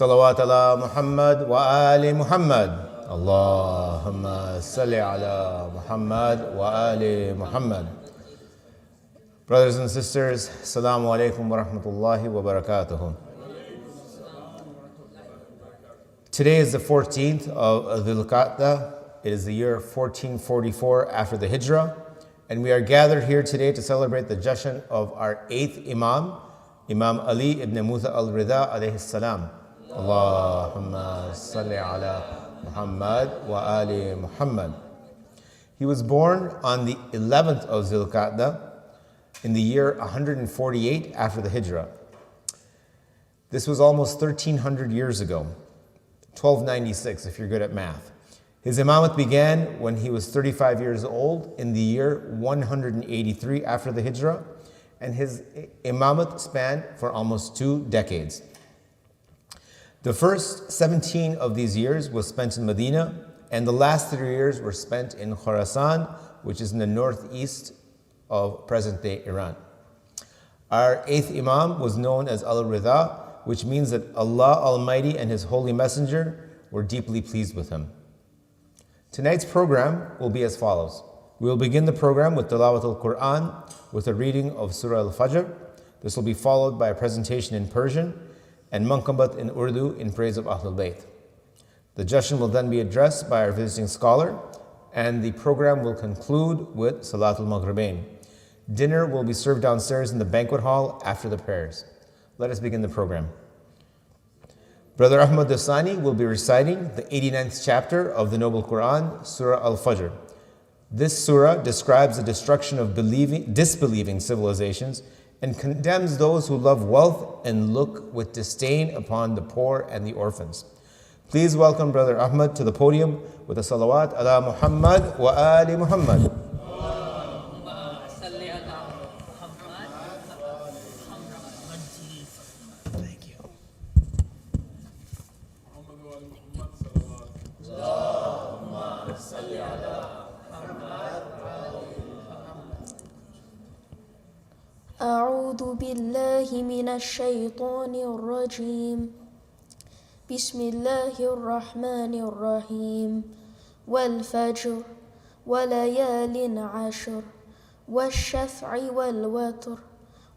صلوات على محمد وآل محمد. اللهم صل على Muhammad wa ali Muhammad. Brothers and sisters, Assalamu alaikum wa rahmatullahi wa barakatuh. Today is the 14th of Dhul Qa'dah. It is the year 1444 after the Hijrah, and we are gathered here today to celebrate the Jashan of our 8th Imam, Imam Ali ibn Musa al-Ridha alayhi salam. Allahumma salli ala Muhammad wa ali Muhammad. He was born on the 11th of Dhul Qa'dah in the year 148 after the Hijrah. This was almost 1300 years ago, 1296 if you're good at math. His imamate began when he was 35 years old in the year 183 after the Hijrah, and his imamate spanned for almost 2 decades. The first 17 of these years was spent in Medina, and the last 3 years were spent in Khorasan, which is in the northeast of present-day Iran. Our 8th Imam was known as Al-Ridha, which means that Allah Almighty and His Holy Messenger were deeply pleased with him. Tonight's program will be as follows. We will begin the program with Tilawat al-Quran with a reading of Surah Al-Fajr. This will be followed by a presentation in Persian and Manqabat in Urdu in praise of Ahlul Bayt. The Jashan will then be addressed by our visiting scholar, and the program will conclude with Salatul Maghribain. Dinner will be served downstairs in the banquet hall after the prayers. Let us begin the program. Brother Ahmad Dasani will be reciting the 89th chapter of the Noble Quran, Surah Al-Fajr. This surah describes the destruction of disbelieving civilizations and condemns those who love wealth and look with disdain upon the poor and the orphans. Please welcome Brother Ahmad to the podium with a salawat ala Muhammad wa ali Muhammad. Thank you. أعوذ بالله من الشيطان الرجيم. بسم الله الرحمن الرحيم. والفجر وليال عشر والشفع والوتر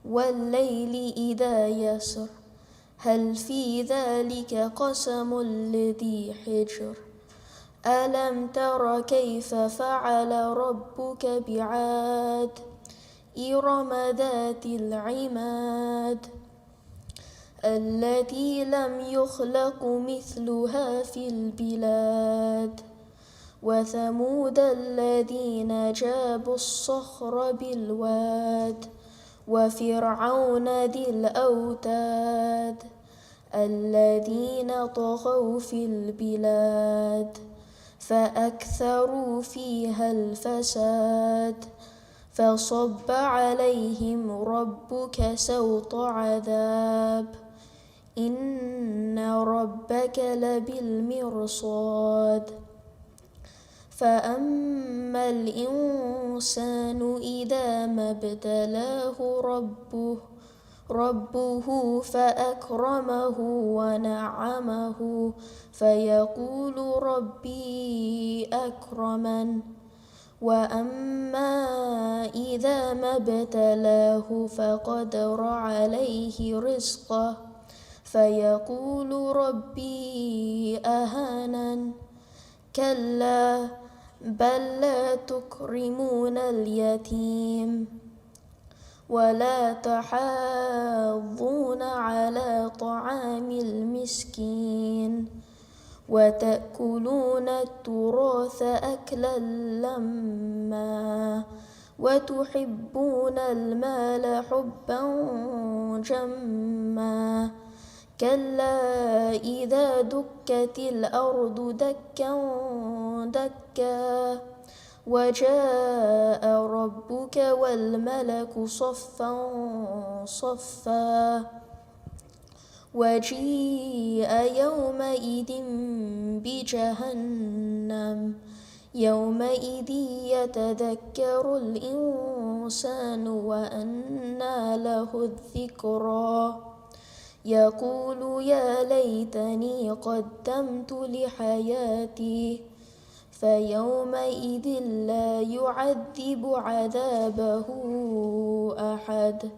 والليل إذا يسر هل في ذلك قسم لذي حجر ألم تر كيف فعل ربك بعاد إرم ذات العماد التي لم يخلق مثلها في البلاد وثمود الذين جابوا الصخر بالواد وفرعون ذي الأوتاد الذين طغوا في البلاد فأكثروا فيها الفساد فصب عليهم ربك سوط عذاب إن ربك لبالمرصاد فأما الإنسان إذا ما ابتلاه ربه فأكرمه ونعمه فيقول ربي أكرمن وأما إذا ما ابتلاه فقدر عليه رزقه فيقول ربي أهانن كلا بل لا تكرمون اليتيم ولا تحاضون على طعام المسكين وتأكلون التراث أكلا لما وتحبون المال حبا جما كلا إذا دكت الأرض دكا دكا وجاء ربك والملك صفا صفا وجيء يومئذ بجهنم يومئذ يتذكر الإنسان وأنى له الذكرى يقول يا ليتني قدمت لحياتي فيومئذ لا يعذب عذابه أحد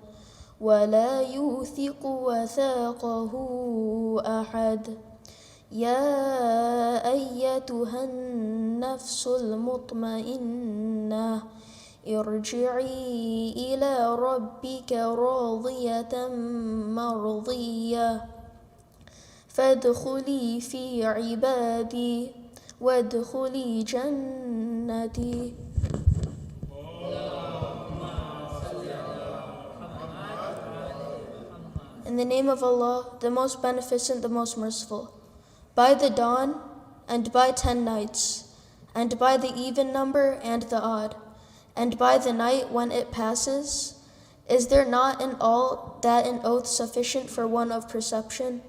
ولا يوثق وثاقه أحد يا أيتها النفس المطمئنة ارجعي إلى ربك راضية مرضية فادخلي في عبادي وادخلي جنتي. In the name of Allah, the most beneficent, the most merciful. By the dawn, and by 10 nights, and by the even number and the odd, and by the night when it passes, is there not in all that an oath sufficient for one of perception?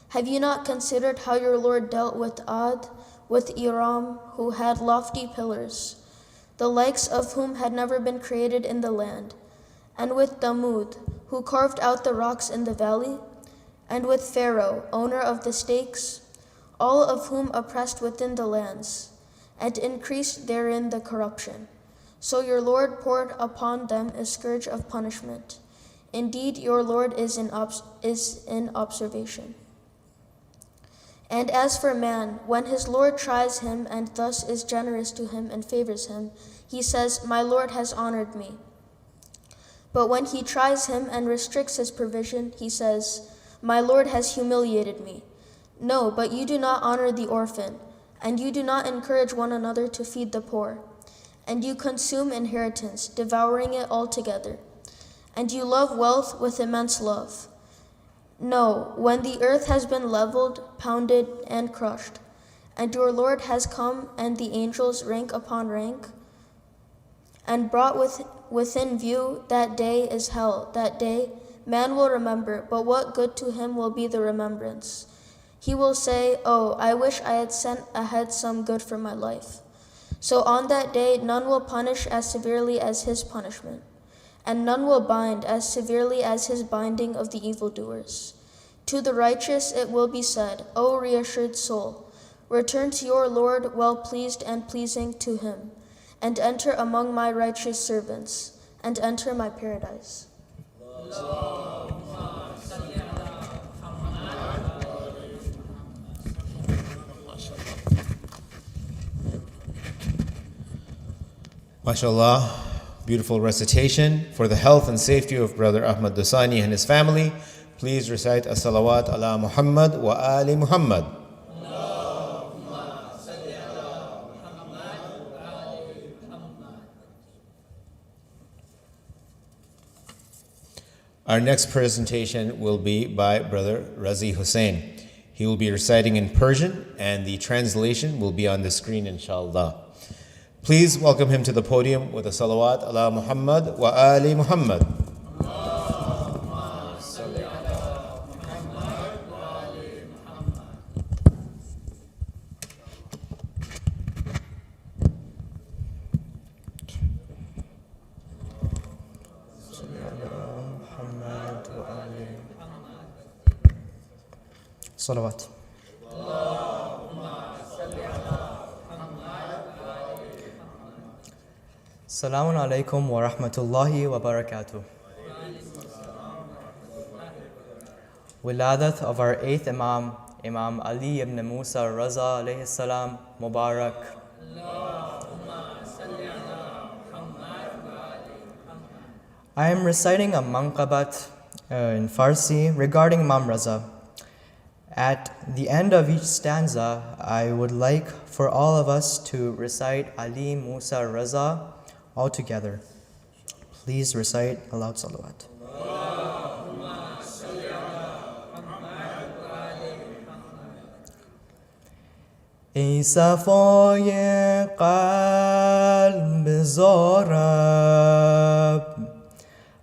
Have you not considered how your Lord dealt with Ad, with Iram, who had lofty pillars, the likes of whom had never been created in the land, and with Thamud, who carved out the rocks in the valley, and with Pharaoh, owner of the stakes, all of whom oppressed within the lands, and increased therein the corruption. So your Lord poured upon them a scourge of punishment. Indeed, your Lord is in observation. And as for man, when his Lord tries him and thus is generous to him and favors him, he says, my Lord has honored me. But when he tries him and restricts his provision, he says, my Lord has humiliated me. No, but you do not honor the orphan, and you do not encourage one another to feed the poor. And you consume inheritance, devouring it altogether. And you love wealth with immense love. No, when the earth has been leveled, pounded, and crushed, and your Lord has come and the angels rank upon rank, and brought within view, that day is hell. That day man will remember, but what good to him will be the remembrance? He will say, oh, I wish I had sent ahead some good for my life. So on that day none will punish as severely as his punishment, and none will bind as severely as his binding of the evildoers. To the righteous it will be said, O reassured soul, return to your Lord well pleased and pleasing to him, and enter among my righteous servants, and enter my paradise. MashaAllah, beautiful recitation. For the health and safety of Brother Ahmad Dosani and his family, please recite as-salawat ala Muhammad wa ali Muhammad. Our next presentation will be by Brother Razi Hussain. He will be reciting in Persian, and the translation will be on the screen, inshallah. Please welcome him to the podium with a salawat ala Muhammad wa ali Muhammad. Salawat. Assalamu alaikum wa rahmatullahi wa barakatuh. Wiladat of our 8th Imam, Imam Ali ibn Musa Raza alayhi salam, Mubarak. I am reciting a manqabat in Farsi regarding Imam Raza. At the end of each stanza, I would like for all of us to recite Ali Musa Raza all together. Please recite aloud salawat. ای صفای قلب زارب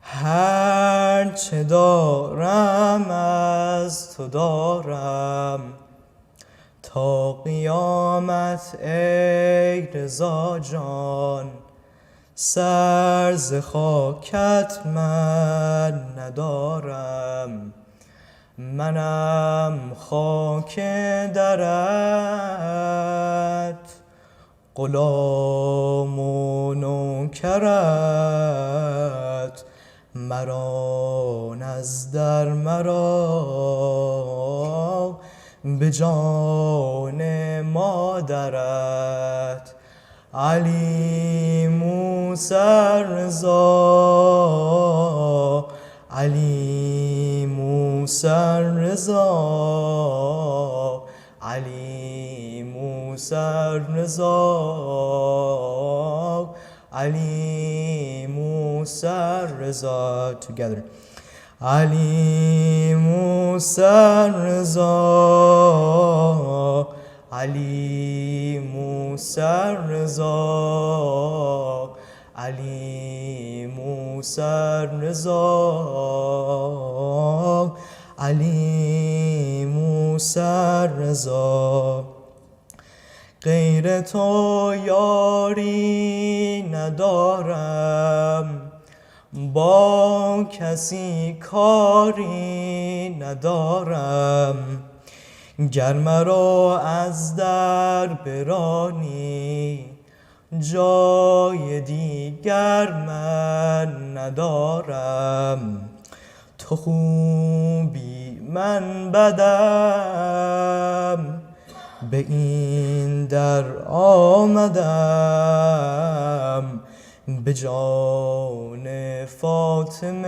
هر چه دارم از تو دارم تا قیامت ای رضا جان سر ز خاکت من ندارم منم خاک درت، غلام و نوکرت، مران از در مرا به جان مادرت. علی موسی رضا، علی موسی رضا، علی موسی رضا، علی موسی رضا. Together. علی موسی رضا، علی موسی رضا، علی موسی رضا، علی موسی رضا. غیر تو یاری ندارم، با کسی کاری ندارم، گر مرا از در برانی جای دیگر من ندارم. تو خوبی من بدم، به این در آمدم، به جان فاطمه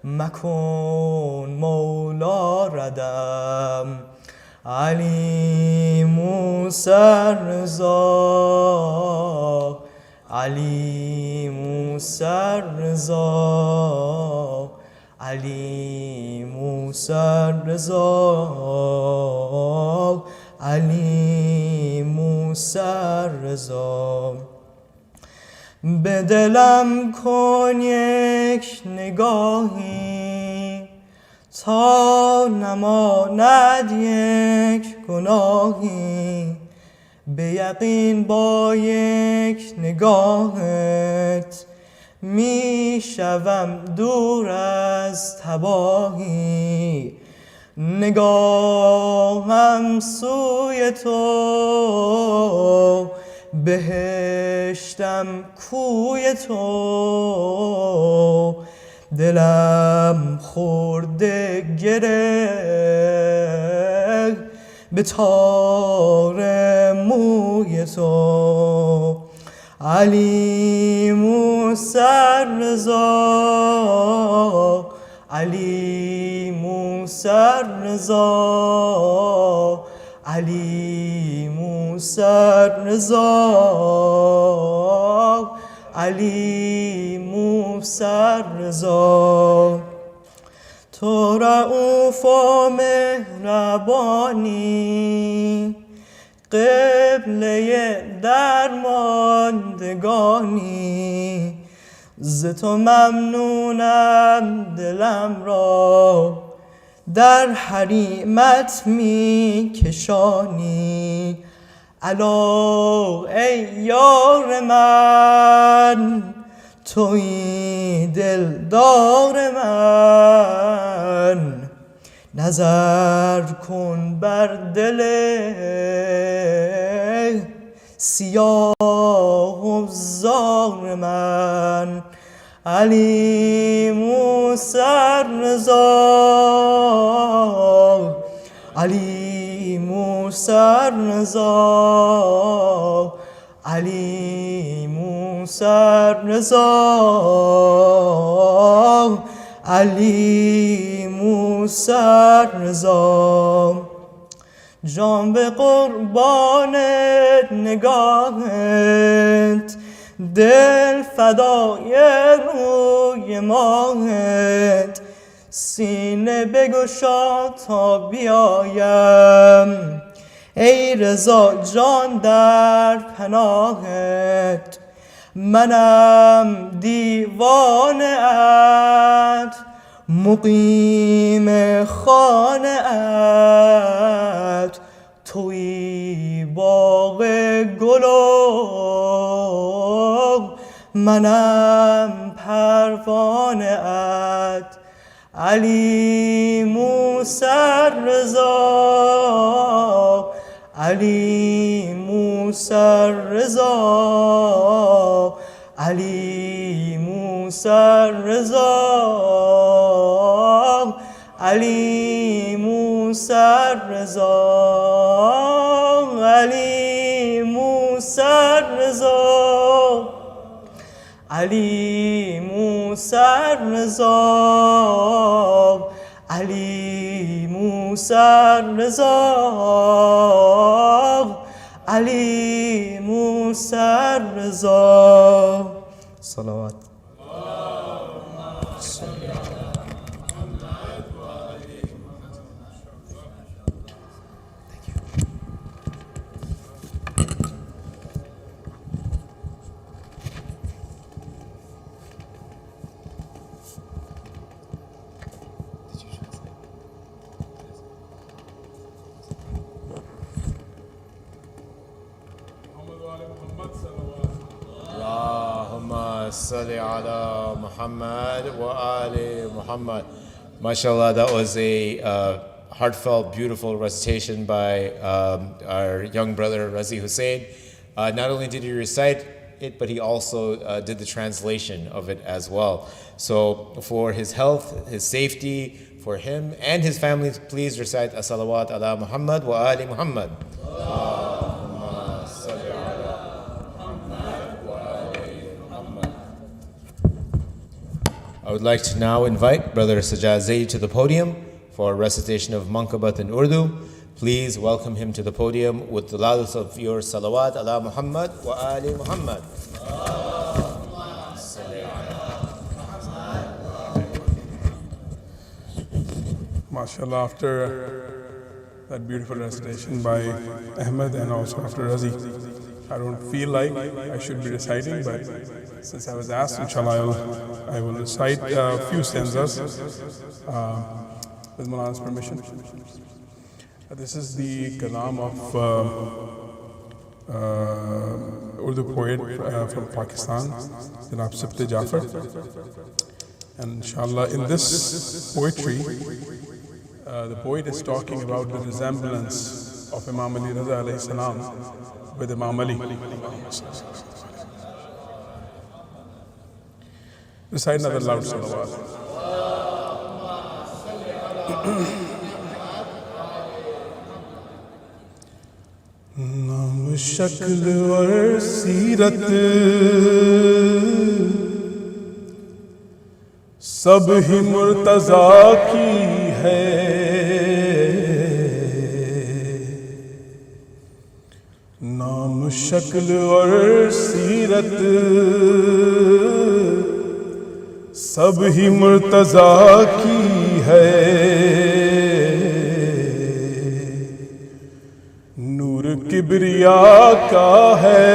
مکن مولا ردم. علی موسی رضا، علی موسی رضا، علی موسی رضا، علی موسی رضا. به دلم کن یک نگاهی، تا نماند یک گناهی، به یقین با یک نگاهت می شوم دور از تباهی. نگاهم سوی تو، بهشتم کوی تو، دلم خورده گره به تار موی تو. علی موسی رضا، علی موسی رضا، علی موسی رضا، علی موسی رضا. تو رؤوف و مهربانی، قبله درماندگانی، ز تو ممنونم دلم را در حریمت می کشانی. الا ای یار من، تویی دلدار من، نظر کن بر دل سیاه و زار من. علی موسی رضا، علی موسی رضا، علی موسی رضا، علی موسی رضا. جان به قربان نگاهت، دل فدای روی ماهت، سینه بگشا تا بیایم ای رضا جان در پناهت. منم دیوانه ات، مقیم خانه ات، تویی باغ گل و منم پروانه ات. Ali Musa Rizwa, Ali Musa Rizwa, Ali Musa Rizwa, Ali Musa Rizwa, Ali Musa Rizwa, Ali Musa Rizwa, Ali Musa Rizwa, Ali Musa Rizwa. Salawat. Allahumma salli ala Muhammad wa ali Muhammad. MashaAllah, that was a heartfelt, beautiful recitation by our young brother Razi Hussain. Not only did he recite it, but he also did the translation of it as well. So for his health, his safety, for him and his family, please recite as-salawat ala Muhammad wa ali Muhammad. I would like to now invite Brother Sajjad Zaid to the podium for a recitation of Manqabat in Urdu. Please welcome him to the podium with the loudest of your salawat ala Muhammad wa ali Muhammad. MashaAllah, after that beautiful recitation by Ahmed and also after Razi, I don't feel like I should be reciting, but since I was asked, inshallah, I will recite a few stanzas with Maulana's permission. This is the kalam of Urdu poet from Pakistan, Janab Sibte Jafar. And inshallah, in this poetry, the poet is talking about the resemblance of Imam Ali Ridha alayhi salam with Imam Ali. Recite another loud salawat. Naam shakl aur seerat sab hi murtaza ki hai. نام شکل اور سیرت سب ہی مرتضیٰ کی ہے. نور کبریا کا ہے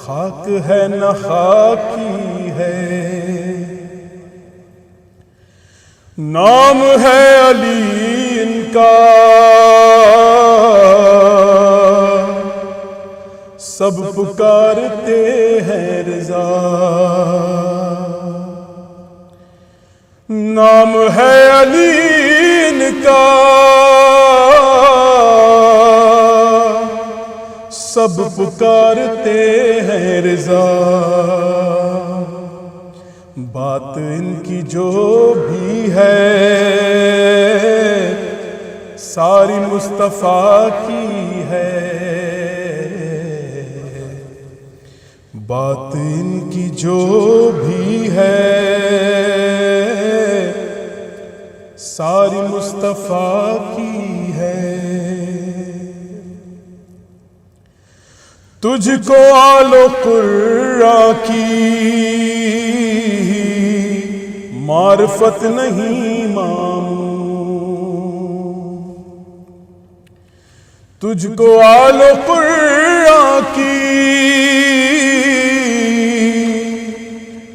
خاک ہے نہ خاکی ہے. نام ہے علی ان کا سب پکارتے ہیں رضا. نام ہے علی ان کا سب پکارتے ہیں رضا. بات ان کی جو بھی ہے ساری مصطفیٰ کی ہے. بات ان کی جو بھی ہے ساری مصطفیٰ کی ہے. تجھ کو آل و قرہ کی معرفت نہیں ماموں. تجھ کو آل و قرہ کی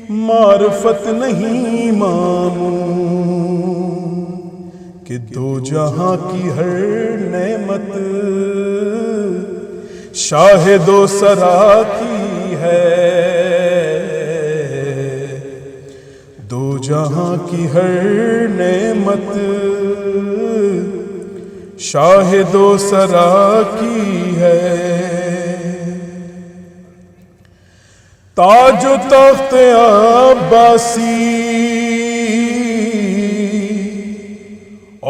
معرفت نہیں ماموں کہ دو جہاں کی ہر نعمت شاہد و سرا کی ہے. جہاں کی ہر نعمت شاہد و سرا کی ہے، تاج و تخت عباسی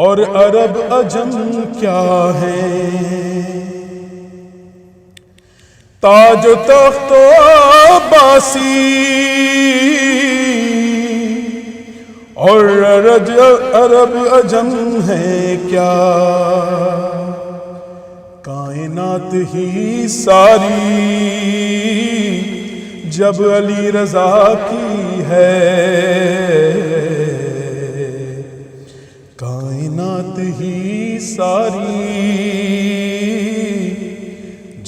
اور عرب عجم کیا ہے، تاج و تخت عباسی اور عرب عجم ہے کیا، کائنات ہی ساری جب علی رضا کی ہے، کائنات ہی ساری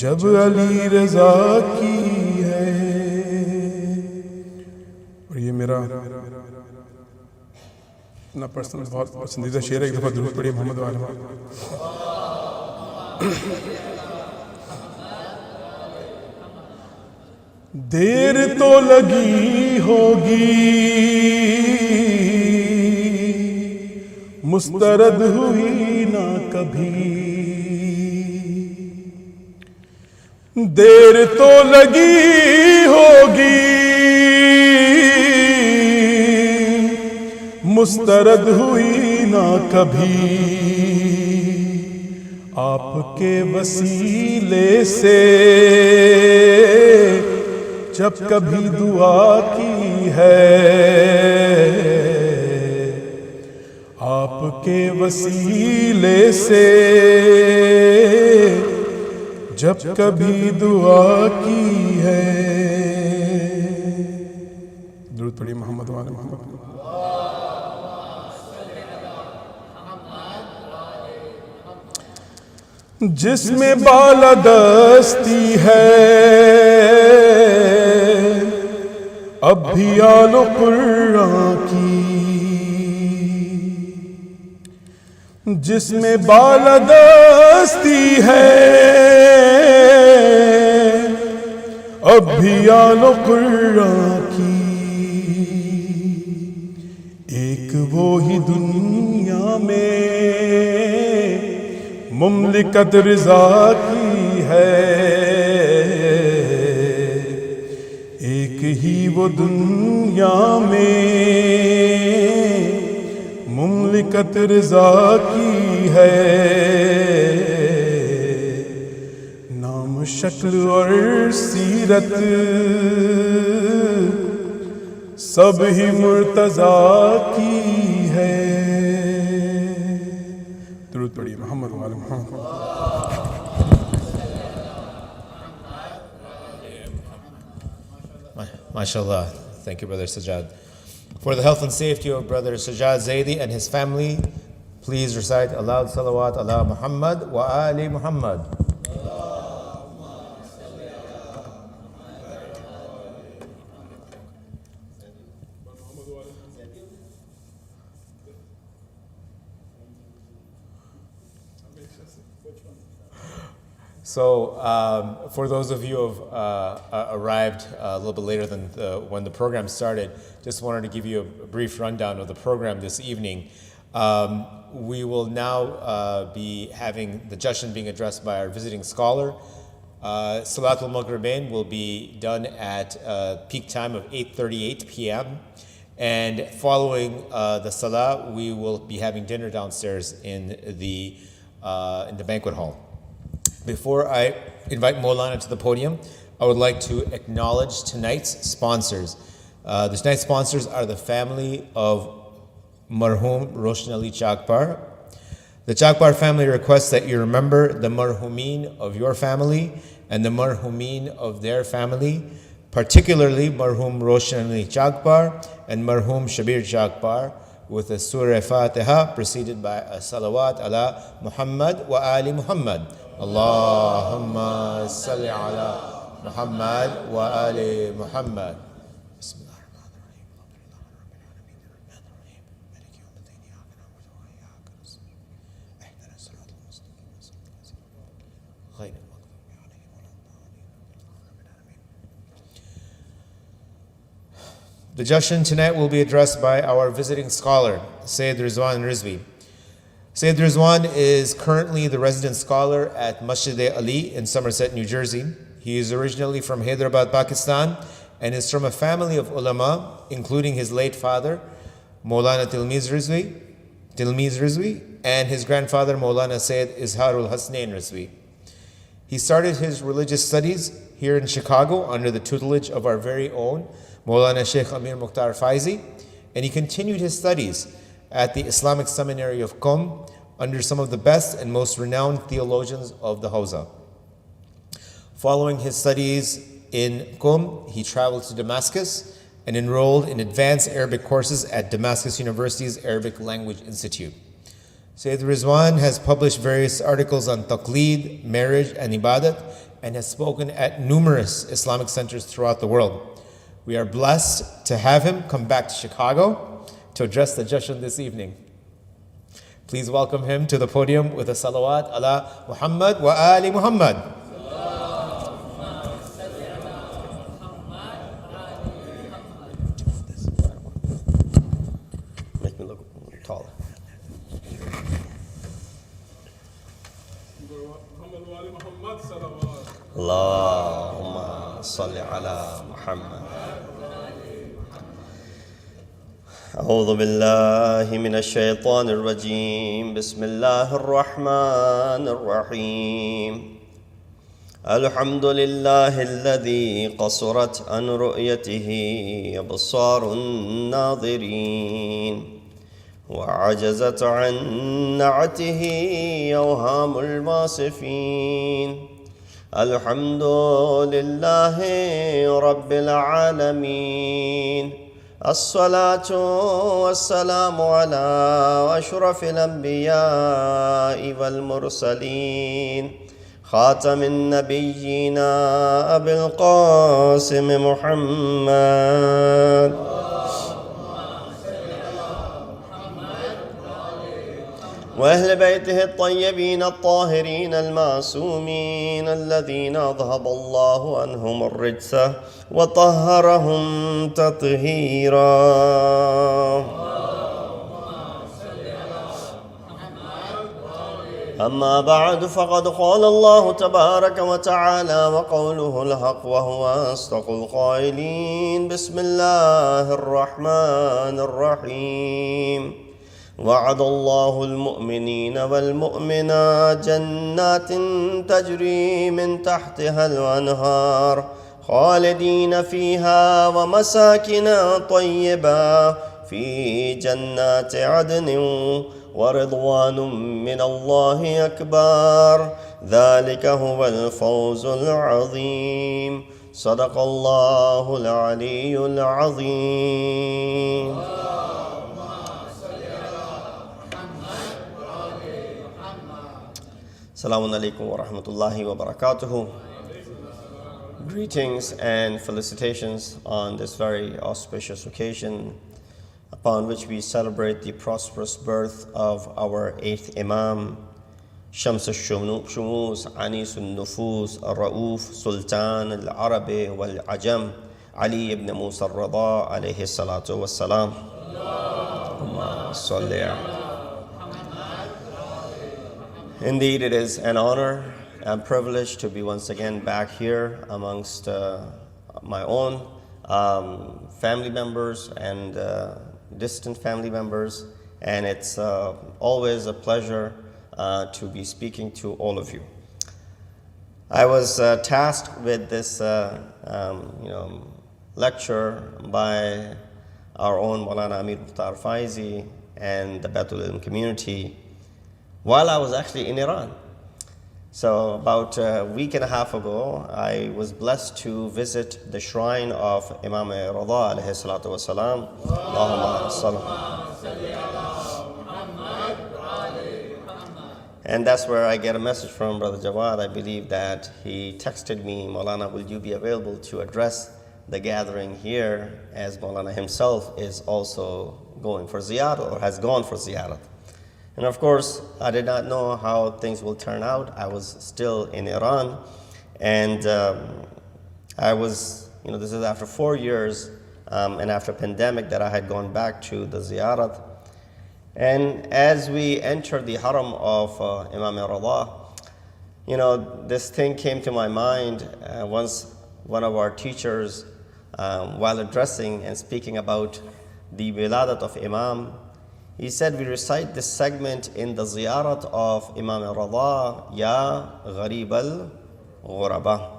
جب علی رضا کی ہے۔ اور یہ میرا اپنا پرسنل بہت پسندیدہ شعر ہے، ایک دفعہ درود پڑھیے محمد وآل محمد۔ دیر تو لگی ہوگی مسترد ہوئی نہ کبھی، دیر تو لگی ہوگی مسترد ہوئی نہ کبھی، آپ کے وسیلے سے جب کبھی دعا کی ہے، آپ کے وسیلے سے جب کبھی دعا کی ہے۔ درود پڑھیے محمد وآل محمد۔ جس میں بالادستی ہے اب بھی آل و قرآن کی، جس میں بالادستی ہے اب بھی آل و قرآن کی، ایک وہی دنیا میں مملکت رضا کی ہے، ایک ہی وہ دنیا میں مملکت رضا کی ہے، نام شکل اور سیرت سب ہی مرتضیٰ کی ہے۔ درود پڑھیے محمد وآل محمد۔ MashaAllah. Thank you, Brother Sajjad. For the health and safety of Brother Sajjad Zaidi and his family, please recite aloud salawat ala Muhammad wa ali Muhammad. So, for those of you who have arrived a little bit later than when the program started, just wanted to give you a brief rundown of the program this evening. We will now be having the Jashan being addressed by our visiting scholar. Salatul Maghribain will be done at peak time of 8:38 p.m. And following the Salah, we will be having dinner downstairs in the banquet hall. Before I invite Maulana to the podium, I would like to acknowledge tonight's sponsors. Tonight's sponsors are the family of Marhum Roshan Ali Chakpar. The Chakpar family requests that you remember the marhumeen of your family and the marhumeen of their family, particularly Marhum Roshan Ali Chakpar and Marhum Shabir Chakpar, with a Surah Fatiha preceded by a salawat ala Muhammad wa ali Muhammad. Allahumma salli ala Muhammad wa ali Muhammad. The Jashan tonight will be addressed by our visiting scholar, Syed Rizwan Rizvi. Syed Rizwan is currently the resident scholar at Masjid Ali in Somerset, New Jersey. He is originally from Hyderabad, Pakistan, and is from a family of ulama, including his late father, Maulana Tilmiz Rizvi, and his grandfather, Maulana Sayyid Izharul Hasnain Rizvi. He started his religious studies here in Chicago under the tutelage of our very own Maulana Sheikh Amir Mukhtar Faizi, and he continued his studies at the Islamic Seminary of Qom under some of the best and most renowned theologians of the Hawza. Following his studies in Qom, he traveled to Damascus and enrolled in advanced Arabic courses at Damascus University's Arabic Language Institute. Syed Rizwan has published various articles on taqleed, marriage, and ibadat, and has spoken at numerous Islamic centers throughout the world. We are blessed to have him come back to Chicago to address the Jashan this evening. Please welcome him to the podium with a salawat ala Muhammad wa ali Muhammad. Make me look taller. Allahumma salli ala Muhammad. أعوذ بالله من الشيطان الرجيم بسم الله الرحمن الرحيم الحمد لله الذي قصرت عن رؤيته أبصار الناظرين وعجزت عن نعته أوهام الواصفين الحمد لله رب العالمين الصلاة والسلام على أشرف الأنبياء والمرسلين خاتم النبيين أبي القاسم محمد وأهل بيته الطيبين الطاهرين المعصومين الذين أذهب الله عنهم الرجس وطهرهم تطهيرا أما بعد فقد قال الله تبارك وتعالى وقوله الحق وهو أصدق القائلين بسم الله الرحمن الرحيم وعد الله المؤمنين والمؤمنات جنات تجري من تحتها الأنهار خالدين فيها ومساكن طيبة في جنات عدن ورضوان من الله أكبر ذلك هو الفوز العظيم صدق الله العلي العظيم. Assalamu alaikum wa rahmatullahi wa barakatuhu. Greetings and felicitations on this very auspicious occasion upon which we celebrate the prosperous birth of our 8th Imam, Shams al-Shumus, Anis al-Nufus, al-Ra'uf, Sultan al-Arabi wal-Ajam, Ali ibn Musa al-Ridha alayhi salatu wassalam. Allahumma salli ala. Indeed, it is an honor and privilege to be once again back here amongst my own family members and distant family members, and it's always a pleasure to be speaking to all of you. I was tasked with this lecture by our own Maulana Amir Mukhtar Faizi and the Baitul Ilm community while I was actually in Iran. So about a week and a half ago, I was blessed to visit the shrine of Imam Ridha alayhi salatu wasalam. Allahumma salli. And that's where I get a message from Brother Jawad. I believe that he texted me, Maulana, will you be available to address the gathering here, as Maulana himself is also going for ziyarah or has gone for ziyarah. And of course, I did not know how things will turn out. I was still in Iran, and I was, this is after 4 years and after pandemic that I had gone back to the ziyarat. And as we entered the haram of Imam Ridha, this thing came to my mind once one of our teachers, while addressing and speaking about the wiladat of Imam, he said, we recite this segment in the ziyarat of Imam Ridha, Ya Gharib al-Ghuraba.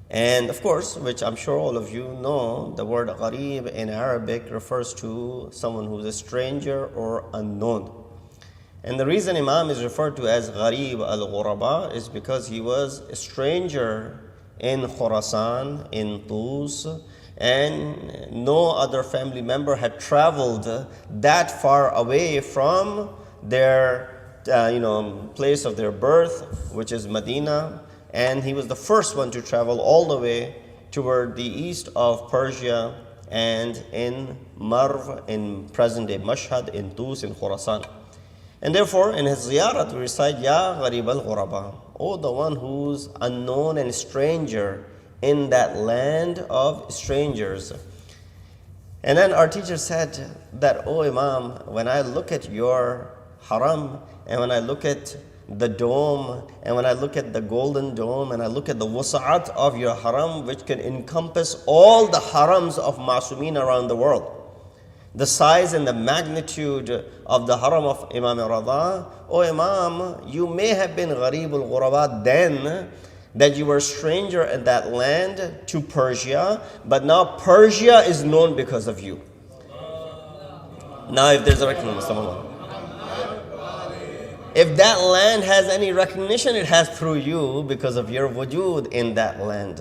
And of course, which I'm sure all of you know, the word gharib in Arabic refers to someone who's a stranger or unknown. And the reason Imam is referred to as Gharib al-Ghuraba is because he was a stranger in Khurasan, in Tus, and no other family member had traveled that far away from their place of their birth, which is Medina. And he was the first one to travel all the way toward the east of Persia and in Marv, in present-day Mashhad, in Tus, in Khurasan. And therefore, in his ziyarat, we recite, Ya Gharib al-Ghuraba, oh, the one who's unknown and stranger in that land of strangers. And then our teacher said that, oh Imam, when I look at your haram, and when I look at the dome, and when I look at the golden dome, and I look at the wus'at of your haram, which can encompass all the harams of Ma'sumin around the world, the size and the magnitude of the haram of Imam Ridha, oh Imam, you may have been Gharib al-Ghuraba then, that you were a stranger in that land to Persia, but now Persia is known because of you. Now if there's a recognition, if that land has any recognition, it has through you because of your wujud in that land.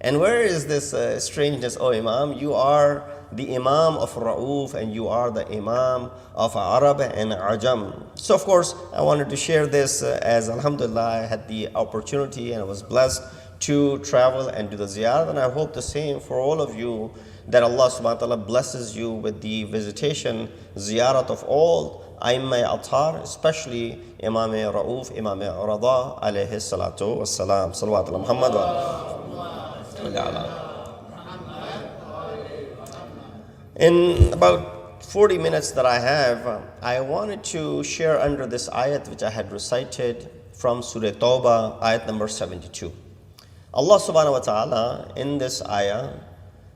And where is this strangeness, oh Imam? You are the Imam of Ra'uf, and you are the Imam of Arab and Ajam. So of course, I wanted to share this as Alhamdulillah, I had the opportunity and I was blessed to travel and do the ziyarah. And I hope the same for all of you, that Allah subhanahu wa ta'ala blesses you with the visitation, ziyarat of all Aimma Athar, especially Imam Ra'uf, Imam Ridha, alayhi salatu wassalam. Salawat ala Muhammad wa ala. In about 40 minutes that I have, I wanted to share under this ayat which I had recited from Surah Tawbah, ayat number 72. Allah subhanahu wa ta'ala in this ayah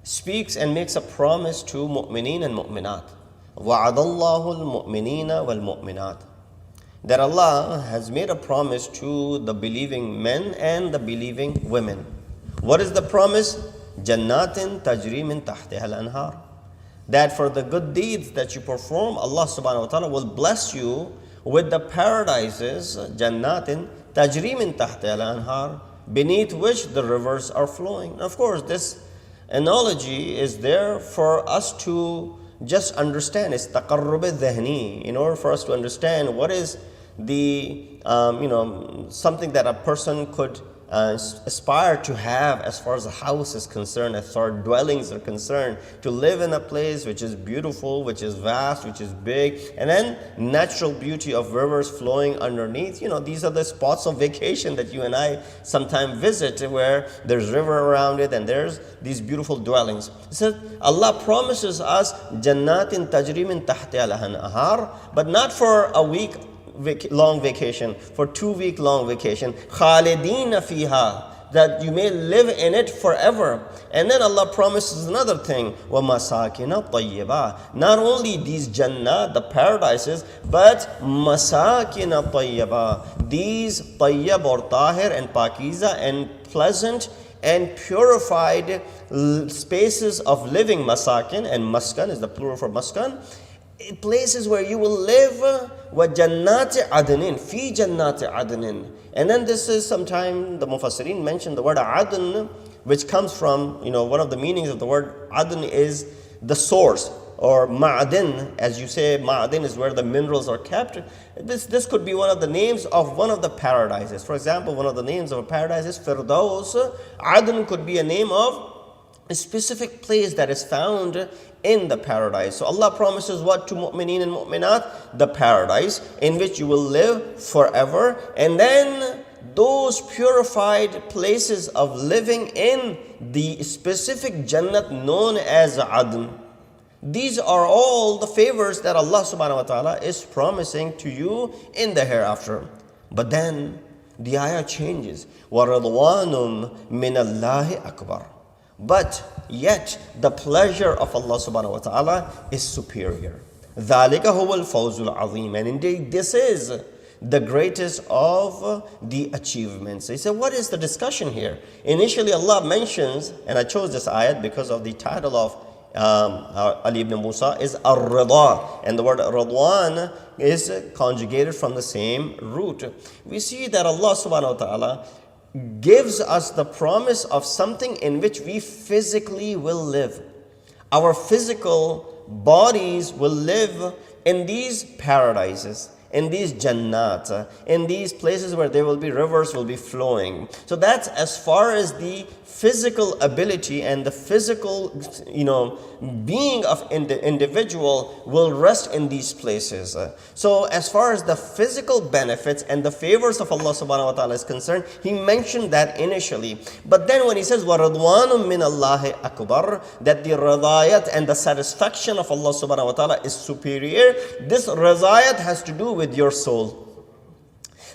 speaks and makes a promise to mu'mineen and mu'minat. وَعَدَ اللَّهُ الْمُؤْمِنِينَ وَالْمُؤْمِنَاتِ, that Allah has made a promise to the believing men and the believing women. What is the promise? جَنَّاتٍ تَجْرِي مِن تَحْتِهَا الْأَنْهَارِ, that for the good deeds that you perform, Allah subhanahu wa ta'ala will bless you with the paradises, jannatin tajri min tahtiha al-anhar, beneath which the rivers are flowing. Of course, this analogy is there for us to just understand. It's taqarrub al-dhahni, in order for us to understand what is the something that a person could aspire to have as far as a house is concerned, as far as dwellings are concerned, to live in a place which is beautiful, which is vast, which is big, and then natural beauty of rivers flowing underneath. These are the spots of vacation that you and I sometimes visit, where there's river around it and there's these beautiful dwellings. So Allah promises us jannatin tajri min tahtiha al-anhar, but not for a week long vacation, for 2-week long vacation, khalidina fiha, that you may live in it forever. And then Allah promises another thing, wa masakina tayyiba, not only these jannah, the paradises, but masakina tayyiba, these tayyib or tahir and pakiza and pleasant and purified spaces of living, masakin, and maskan is the plural for maskan, places where you will live, wa jannati adnin, fi jannati adnin. And then this is sometime the Mufassirin mentioned the word adn, which comes from, one of the meanings of the word adn is the source, or ma'adin, as you say, ma'adin is where the minerals are kept. This could be one of the names of one of the paradises. For example, one of the names of a paradise is Firdaus. Adn could be a name of a specific place that is found in the paradise. So Allah promises what to mu'mineen and mu'minat? The paradise in which you will live forever. And then those purified places of living in the specific Jannat known as Adn. These are all the favors that Allah subhanahu wa ta'ala is promising to you in the hereafter. But then the ayah changes. وَرَضْوَانٌ مِّنَ اللَّهِ أَكْبَرُ. But yet the pleasure of Allah subhanahu wa ta'ala is superior. ذَلِكَ هُوَ الْفَوْزُ الْعَظِيمُ. And indeed this is the greatest of the achievements. He said, what is the discussion here? Initially Allah mentions, and I chose this ayat because of the title of Ali ibn Musa is Ar-Ridha, and the word Ridwan is conjugated from the same root. We see that Allah subhanahu wa ta'ala gives us the promise of something in which we physically will live. Our physical bodies will live in these paradises, in these jannat, in these places where there will be rivers will be flowing. So that's as far as the physical ability and the physical, being of individual will rest in these places. So as far as the physical benefits and the favors of Allah subhanahu wa ta'ala is concerned, he mentioned that initially. But then when he says وَرَضْوَانٌ مِّنَ اللَّهِ أَكْبَرُ, that the radayat and the satisfaction of Allah subhanahu wa ta'ala is superior, this radayat has to do with your soul.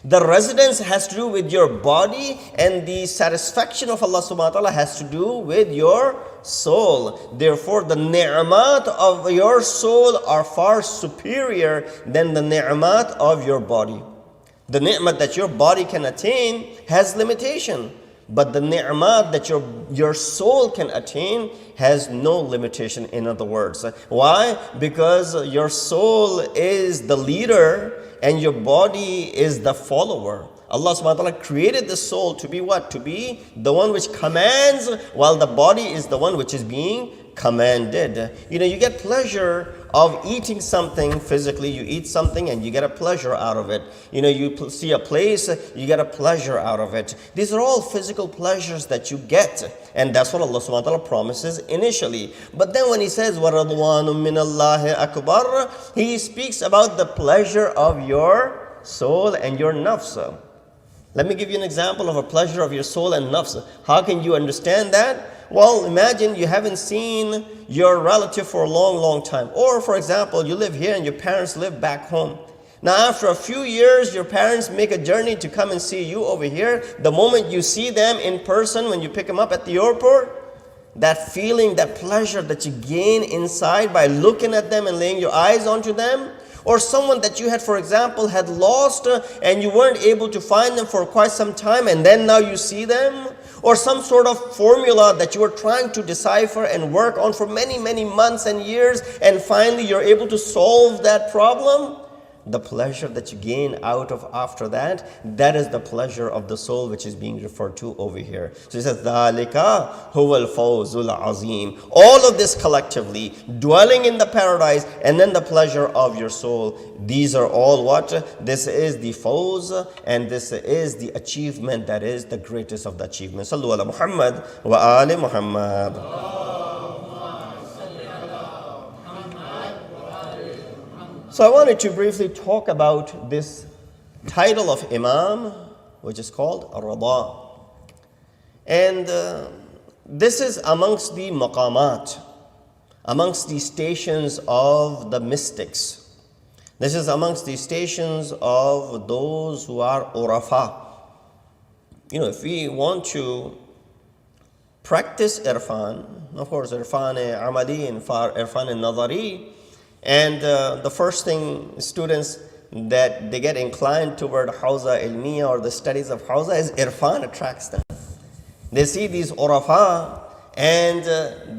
The residence has to do with your body, and the satisfaction of Allah subhanahu wa ta'ala has to do with your soul. Therefore, the ni'mat of your soul are far superior than the ni'mat of your body. The ni'mat that your body can attain has limitation, but the ni'mat that your soul can attain has no limitation, in other words. Why? Because your soul is the leader and your body is the follower. Allah subhanahu wa ta'ala created the soul to be what? To be the one which commands, while the body is the one which is being commanded. You get pleasure of eating something physically. You eat something and you get a pleasure out of it. You see a place, you get a pleasure out of it. These are all physical pleasures that you get. And that's what Allah subhanahu wa ta'ala promises initially. But then when he says, وَرَضْوَانٌ مِّنَ اللَّهِ أَكْبَرُ, he speaks about the pleasure of your soul and your nafs. Let me give you an example of a pleasure of your soul and nafs. How can you understand that? Well, imagine you haven't seen your relative for a long, long time. Or, for example, you live here and your parents live back home. Now, after a few years, your parents make a journey to come and see you over here. The moment you see them in person, when you pick them up at the airport, that feeling, that pleasure that you gain inside by looking at them and laying your eyes onto them. Or someone that you had, for example, had lost and you weren't able to find them for quite some time, and then now you see them. Or some sort of formula that you were trying to decipher and work on for many, many months and years, and finally you're able to solve that problem. The pleasure that you gain out of after that, that is the pleasure of the soul which is being referred to over here. So he says, ذَلِكَ هُوَ الْفَوْزُ الْعَظِيمُ. All of this collectively, dwelling in the paradise and then the pleasure of your soul, these are all what? This is the fawz, and this is the achievement that is the greatest of the achievements. Sallu ala Muhammad wa ali Muhammad. So I wanted to briefly talk about this title of Imam, which is called Ar-Ridha. And this is amongst the maqamat, amongst the stations of the mystics. This is amongst the stations of those who are urafa. If we want to practice irfan, of course, irfan-e-amali and irfan-e-nadari, and the first thing students that they get inclined toward Hawza Ilmiya or the studies of Hawza is irfan attracts them. They see these urafa and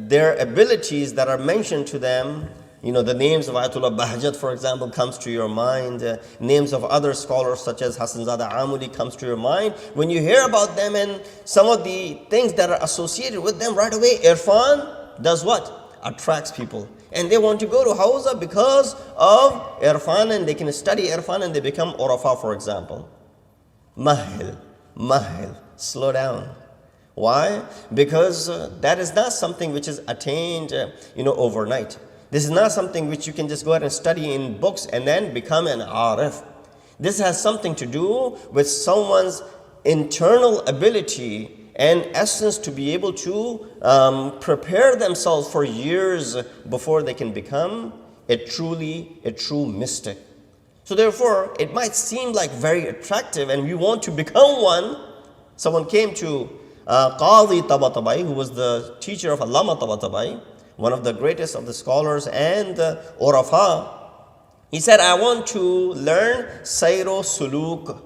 their abilities that are mentioned to them. The names of Ayatollah Bahjat, for example, comes to your mind. Names of other scholars such as Hassan Zada Amudi comes to your mind. When you hear about them and some of the things that are associated with them, right away, irfan does what? Attracts people. And they want to go to Hawza because of irfan, and they can study irfan and they become urafa, for example. Mahil, slow down. Why? Because that is not something which is attained, overnight. This is not something which you can just go ahead and study in books and then become an arif. This has something to do with someone's internal ability and essence to be able to prepare themselves for years before they can become a true mystic. So therefore, it might seem like very attractive and we want to become one. Someone came to Qadi Tabatabai, who was the teacher of Allama Tabatabai, one of the greatest of the scholars and Urafa. He said, I want to learn Sayro Suluk.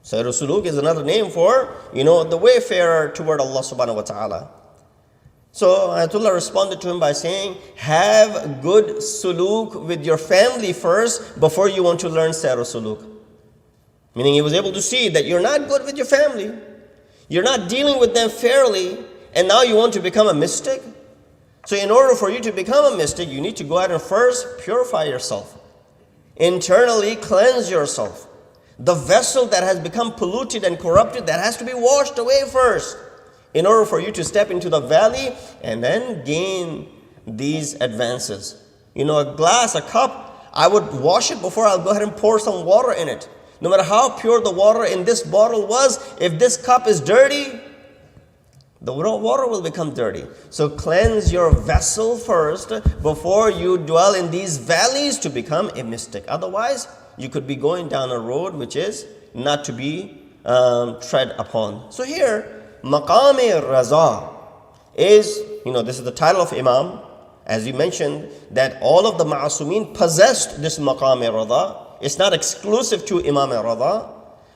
Sayro Suluk is another name for, the wayfarer toward Allah subhanahu wa ta'ala. So Ayatollah responded to him by saying, have good suluk with your family first before you want to learn Sayro Suluk. Meaning he was able to see that you're not good with your family. You're not dealing with them fairly, and now you want to become a mystic? So in order for you to become a mystic, you need to go out and first purify yourself. Internally cleanse yourself. The vessel that has become polluted and corrupted, that has to be washed away first in order for you to step into the valley and then gain these advances. A glass, a cup, I would wash it before I'll go ahead and pour some water in it. No matter how pure the water in this bottle was, if this cup is dirty, the water will become dirty. So cleanse your vessel first before you dwell in these valleys to become a mystic. Otherwise, you could be going down a road which is not to be tread upon. So here, Maqam Raza is, this is the title of Imam. As you mentioned, that all of the Ma'asumin possessed this Maqam Raza. It's not exclusive to Imam Ridha,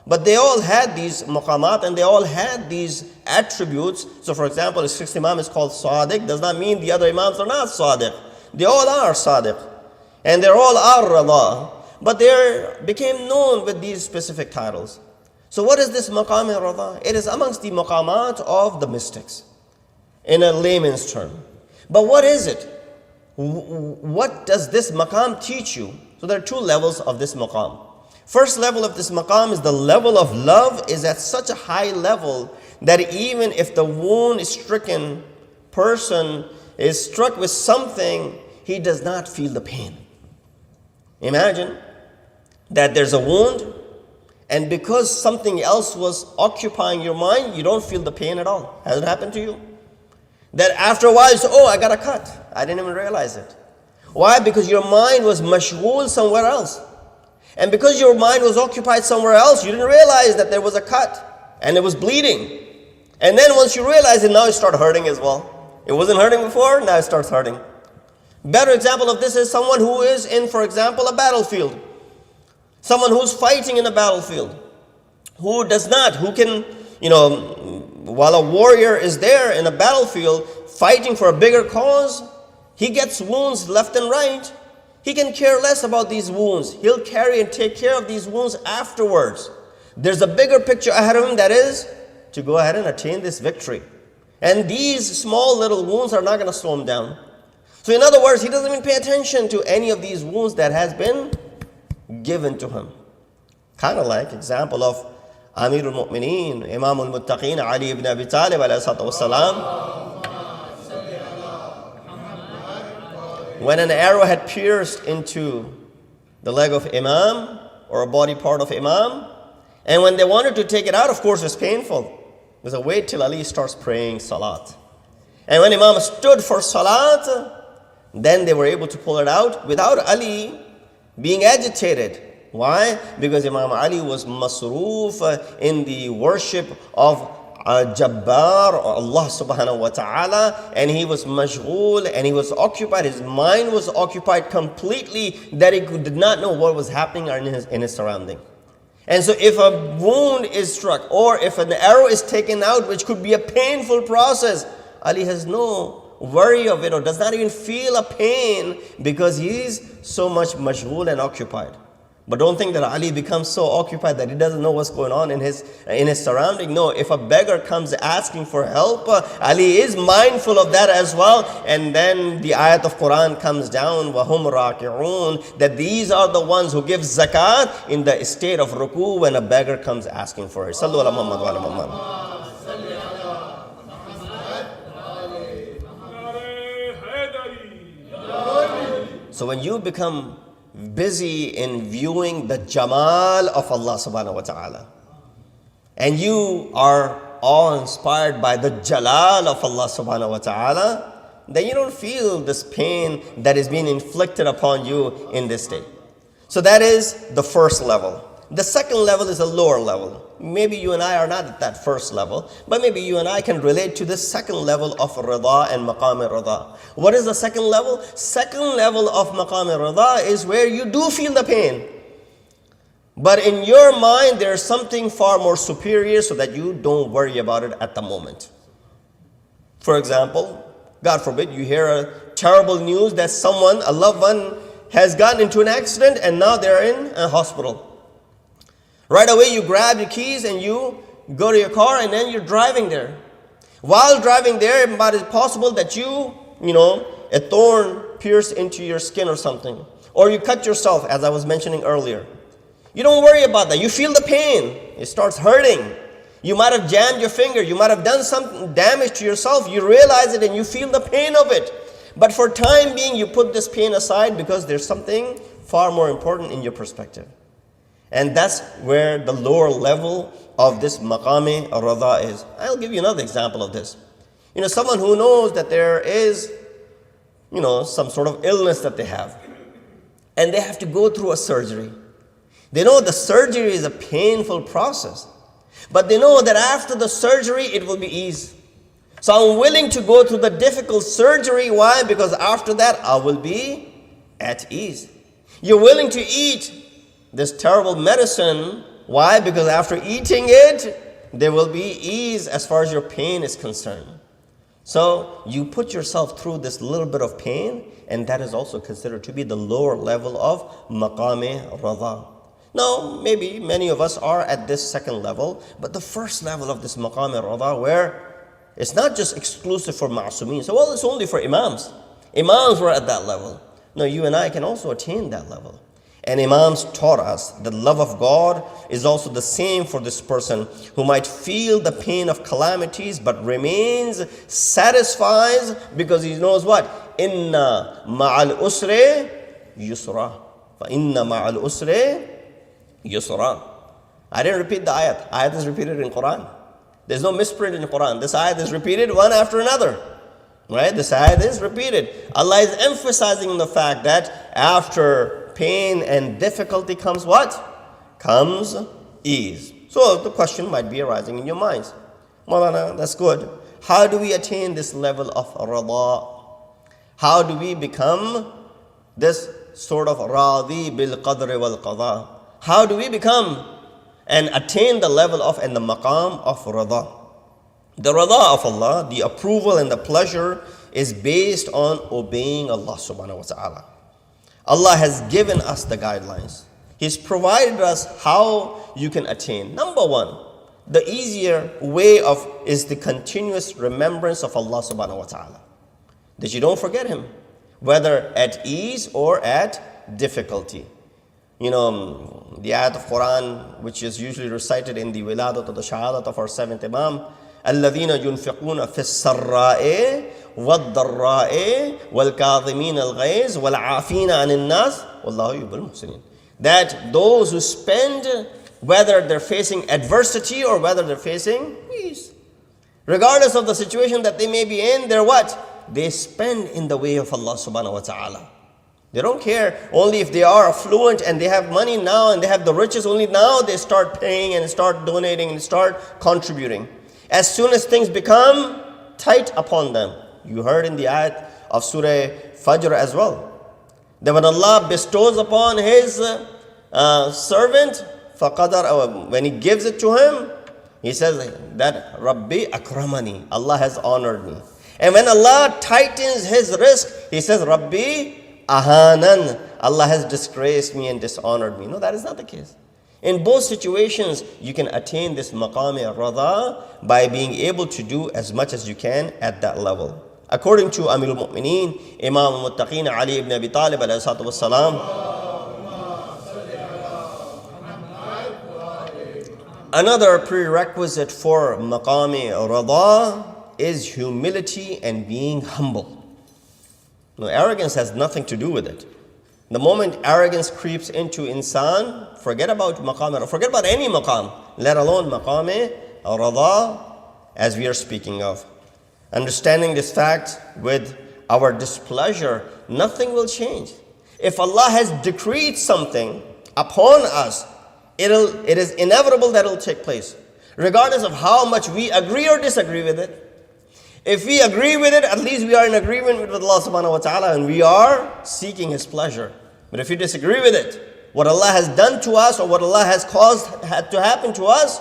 but they all had these maqamat and they all had these attributes. So for example, the sixth Imam is called Sadiq, does not mean the other Imams are not Sadiq. They all are Sadiq. And they all are Ridha. But they became known with these specific titles. So what is this Maqam Ridha? It is amongst the maqamat of the mystics, in a layman's term. But what is it? What does this maqam teach you? So there are two levels of this maqam. First level of this maqam is the level of love is at such a high level that even if the wound-stricken person is struck with something, he does not feel the pain. Imagine that there's a wound, and because something else was occupying your mind, you don't feel the pain at all. Has it happened to you? That after a while you say, oh, I got a cut. I didn't even realize it. Why? Because your mind was mashghul somewhere else. And because your mind was occupied somewhere else, you didn't realize that there was a cut and it was bleeding. And then once you realize it, now it started hurting as well. It wasn't hurting before, now it starts hurting. Better example of this is someone who is in, for example, a battlefield. Someone who's fighting in a battlefield. Who can, while a warrior is there in a battlefield fighting for a bigger cause, he gets wounds left and right. He can care less about these wounds. He'll carry and take care of these wounds afterwards. There's a bigger picture ahead of him, that is to go ahead and attain this victory. And these small little wounds are not going to slow him down. So in other words, he doesn't even pay attention to any of these wounds that has been given to him. Kind of like example of Amir al-Mu'mineen, Imam al-Muttaqeen, Ali ibn Abi Talib alayhi salatu wasalam. When an arrow had pierced into the leg of Imam or a body part of Imam, and when they wanted to take it out, of course, it's painful. They said, wait till Ali starts praying Salat. And when Imam stood for Salat, then they were able to pull it out without Ali being agitated. Why? Because Imam Ali was masroof in the worship of Jabbar or Allah subhanahu wa ta'ala, and he was mashghul and he was occupied, his mind was occupied completely that he did not know what was happening in his surrounding. And so if a wound is struck or if an arrow is taken out, which could be a painful process, Ali has no worry of it or does not even feel a pain because he is so much mashghul and occupied. But don't think that Ali becomes so occupied that he doesn't know what's going on in his surrounding. No, if a beggar comes asking for help, Ali is mindful of that as well. And then the ayat of Quran comes down, وَهُمْ رَاكِعُونَ, that these are the ones who give zakat in the state of ruku when a beggar comes asking for it. Sallu ala Muhammad wa ala Muhammad. So when you become busy in viewing the Jamal of Allah subhanahu wa ta'ala, and you are awe-inspired by the jalal of Allah subhanahu wa ta'ala, then you don't feel this pain that is being inflicted upon you in this state. So that is the first level. The second level is a lower level. Maybe you and I are not at that first level, but maybe you and I can relate to the second level of Ridha and Maqam Ridha. What is the second level? Second level of Maqam Ridha is where you do feel the pain. But in your mind, there's something far more superior so that you don't worry about it at the moment. For example, God forbid, you hear a terrible news that someone, a loved one, has gotten into an accident and now they're in a hospital. Right away, you grab your keys and you go to your car and then you're driving there. While driving there, it might be possible that a thorn pierced into your skin or something. Or you cut yourself, as I was mentioning earlier. You don't worry about that. You feel the pain. It starts hurting. You might have jammed your finger. You might have done some damage to yourself. You realize it and you feel the pain of it. But for time being, you put this pain aside because there's something far more important in your perspective. And that's where the lower level of this maqam ridha is. I'll give you another example of this. Someone who knows that there is, some sort of illness that they have. And they have to go through a surgery. They know the surgery is a painful process. But they know that after the surgery, it will be ease. So I'm willing to go through the difficult surgery. Why? Because after that, I will be at ease. You're willing to eat this terrible medicine. Why? Because after eating it, there will be ease as far as your pain is concerned. So you put yourself through this little bit of pain, and that is also considered to be the lower level of maqam ridha. Now, maybe many of us are at this second level, but the first level of this maqam ridha, where it's not just exclusive for ma'sumin. So, well, it's only for imams. Imams were at that level. No, you and I can also attain that level. And imams taught us that love of God is also the same for this person who might feel the pain of calamities but remains satisfied because he knows what? Inna ma'al usri yusra. Inna ma'al usri yusra. I didn't repeat the ayat. Ayat is repeated in Quran. There's no misprint in the Quran. This ayat is repeated one after another. Right? This ayat is repeated. Allah is emphasizing the fact that after pain and difficulty comes what? Comes ease. So the question might be arising in your minds. Maulana, that's good. How do we attain this level of ridha? How do we become this sort of radhi bil qadri wal qada? How do we become and attain the level of and the maqam of ridha? The ridha of Allah, the approval and the pleasure, is based on obeying Allah subhanahu wa ta'ala. Allah has given us the guidelines. He's provided us how you can attain. Number one, the easier way is the continuous remembrance of Allah subhanahu wa ta'ala. That you don't forget Him, whether at ease or at difficulty. The ayat of Quran, which is usually recited in the wiladat or the shahadat of our seventh Imam, الَّذِينَ يُنْفِقُونَ فِي السَّرَّاءِ وَالضَّرَّاءِ وَالْكَاظِمِينَ الْغَيْظَ وَالْعَافِينَ عَنِ النَّاسِ وَاللَّهُ يُحِبُّ الْمُحْسِنِينَ. That those who spend, whether they're facing adversity or whether they're facing peace, regardless of the situation that they may be in, they're what? They spend in the way of Allah subhanahu wa ta'ala. They don't care only if they are affluent and they have money now and they have the riches, only now they start paying and start donating and start contributing. As soon as things become tight upon them, you heard in the ayat of Surah Fajr as well, that when Allah bestows upon His servant, فَقَدَرْ, when He gives it to him, He says that Rabbi akramani, Allah has honored me. And when Allah tightens His risk, He says Rabbi ahanan, Allah has disgraced me and dishonored me. No, that is not the case. In both situations, you can attain this maqam ridha by being able to do as much as you can at that level. According to Amir al-Mu'mineen, Imam al-Muttaqeen Ali ibn Abi Talib alayhi salatu wassalam, another prerequisite for maqam ridha is humility and being humble. No, arrogance has nothing to do with it. The moment arrogance creeps into insan, forget about maqam, forget about any maqam. let alone maqam rida, as we are speaking of. Understanding this fact, with our displeasure, nothing will change. If Allah has decreed something upon us, it is inevitable that it will take place, regardless of how much we agree or disagree with it. If we agree with it, at least we are in agreement with Allah subhanahu wa ta'ala, and we are seeking His pleasure. But if you disagree with it, what Allah has done to us or what Allah has caused to happen to us,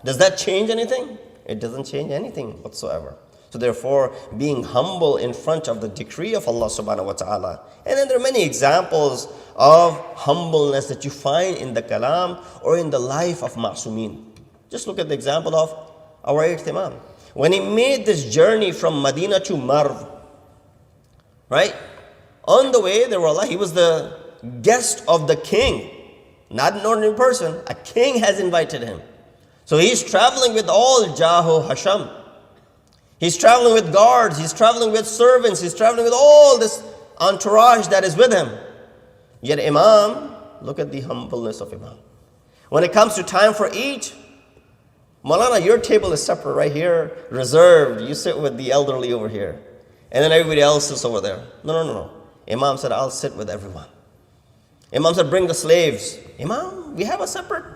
does that change anything? It doesn't change anything whatsoever. So therefore, being humble in front of the decree of Allah subhanahu wa ta'ala. And then there are many examples of humbleness that you find in the kalam or in the life of Ma'sumin. Just look at the example of our 8th Imam. When he made this journey from Medina to Marv, right? On the way, he was the guest of the king, not an ordinary person. A king has invited him. So he's traveling with all Jaho Hasham. He's traveling with guards, he's traveling with servants, he's traveling with all this entourage that is with him. Yet Imam, look at the humbleness of Imam. When it comes to time for eat, Maulana, your table is separate right here, reserved. You sit with the elderly over here. And then everybody else is over there. No. Imam said, I'll sit with everyone. Imam said, bring the slaves. Imam, we have a separate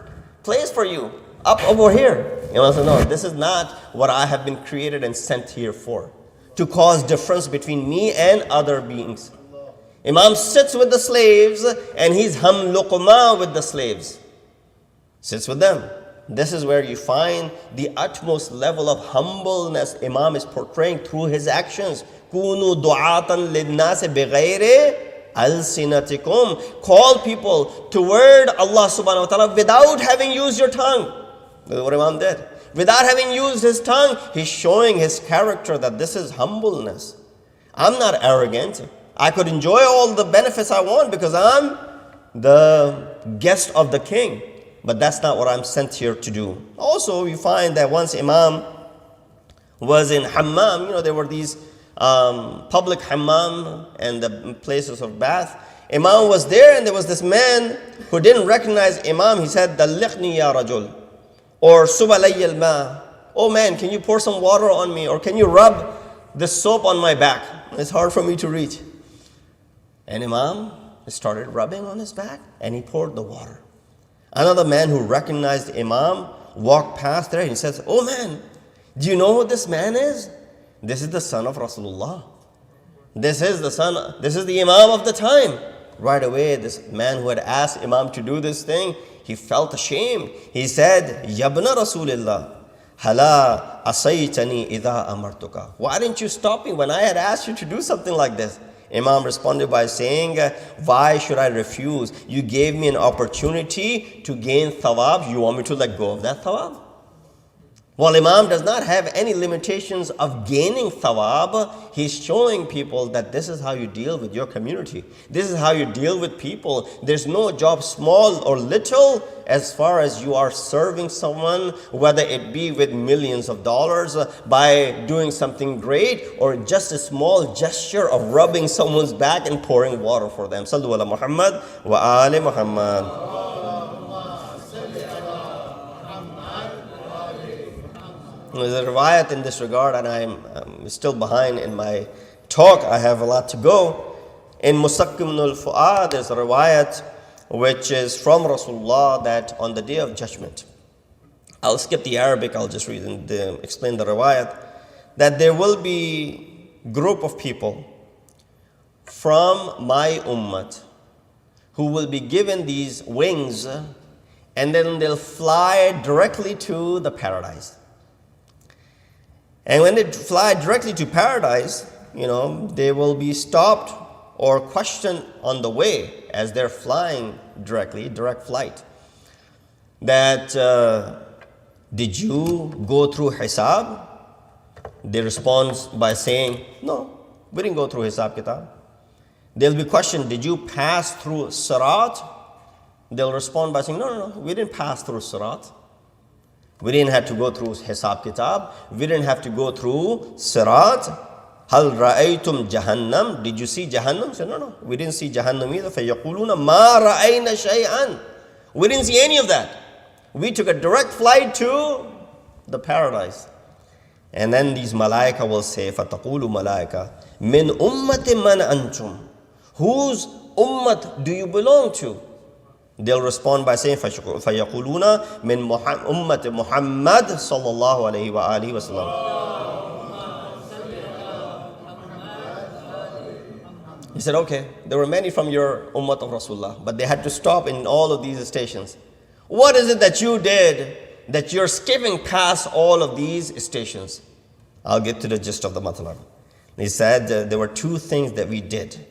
place for you, up over here. Imam said, no, this is not what I have been created and sent here for, to cause difference between me and other beings. Imam sits with the slaves, and he's ham luqma with the slaves. Sits with them. This is where you find the utmost level of humbleness Imam is portraying through his actions. Kunu du'atan linnasi bighayri alsinatikum. Call people toward Allah subhanahu wa ta'ala without having used your tongue. That's what Imam did. Without having used his tongue, he's showing his character that this is humbleness. I'm not arrogant. I could enjoy all the benefits I want because I'm the guest of the king. But that's not what I'm sent here to do. Also, you find that once Imam was in hammam, there were these public hammam and the places of bath. Imam was there, and there was this man who didn't recognize Imam. He said, Dalliqni ya rajul, or subalayya al-ma. Oh man, can you pour some water on me, or can you rub the soap on my back? It's hard for me to reach. And Imam started rubbing on his back, and he poured the water. Another man who recognized Imam walked past there, and he says, oh man, do you know who this man is? This is the son of Rasulullah. This is the Imam of the time. Right away, this man who had asked Imam to do this thing, he felt ashamed. He said, Yabna Rasulillah, hala asaytani idha amartuka. Why didn't you stop me when I had asked you to do something like this? Imam responded by saying, why should I refuse? You gave me an opportunity to gain thawab. You want me to let go of that thawab? While Imam does not have any limitations of gaining thawab, he's showing people that this is how you deal with your community. This is how you deal with people. There's no job small or little as far as you are serving someone, whether it be with millions of dollars, by doing something great, or just a small gesture of rubbing someone's back and pouring water for them. Sallu ala Muhammad wa ali Muhammad. There's a riwayat in this regard, and I'm still behind in my talk. I have a lot to go. In Musakkim al-Fu'ad, there's a riwayat which is from Rasulullah that on the Day of Judgment, I'll skip the Arabic, I'll just read and explain the riwayat, that there will be a group of people from my ummah who will be given these wings, and then they'll fly directly to the paradise. And when they fly directly to paradise, they will be stopped or questioned on the way as they're flying direct flight. That, did you go through hisab? They respond by saying, no, we didn't go through hisab kitab. They'll be questioned, did you pass through sirat? They'll respond by saying, no, we didn't pass through sirat. We didn't have to go through Hisab Kitab. We didn't have to go through Sirat. Hal ra'aytum Jahannam? Did you see Jahannam? He said, no, we didn't see Jahannam either. فَيَقُولُونَ مَا رَأَيْنَا شَيْئًا. We didn't see any of that. We took a direct flight to the paradise. And then these malaika will say, فَتَقُولُ مَلَائِكَ مِنْ أُمَّةٍ مَنْ أَنْتُمْ. Whose ummat do you belong to? They'll respond by saying, فَيَقُولُونَ مِنْ أُمَّةِ مُحَمَّدٍ صَلَّى اللَّهُ عَلَيْهِ وَآلِهِ وَسَلَّمَ. He said, okay, there were many from your ummah of Rasulullah, but they had to stop in all of these stations. What is it that you did that you're skipping past all of these stations? I'll get to the gist of the matlab. He said there were two things that we did.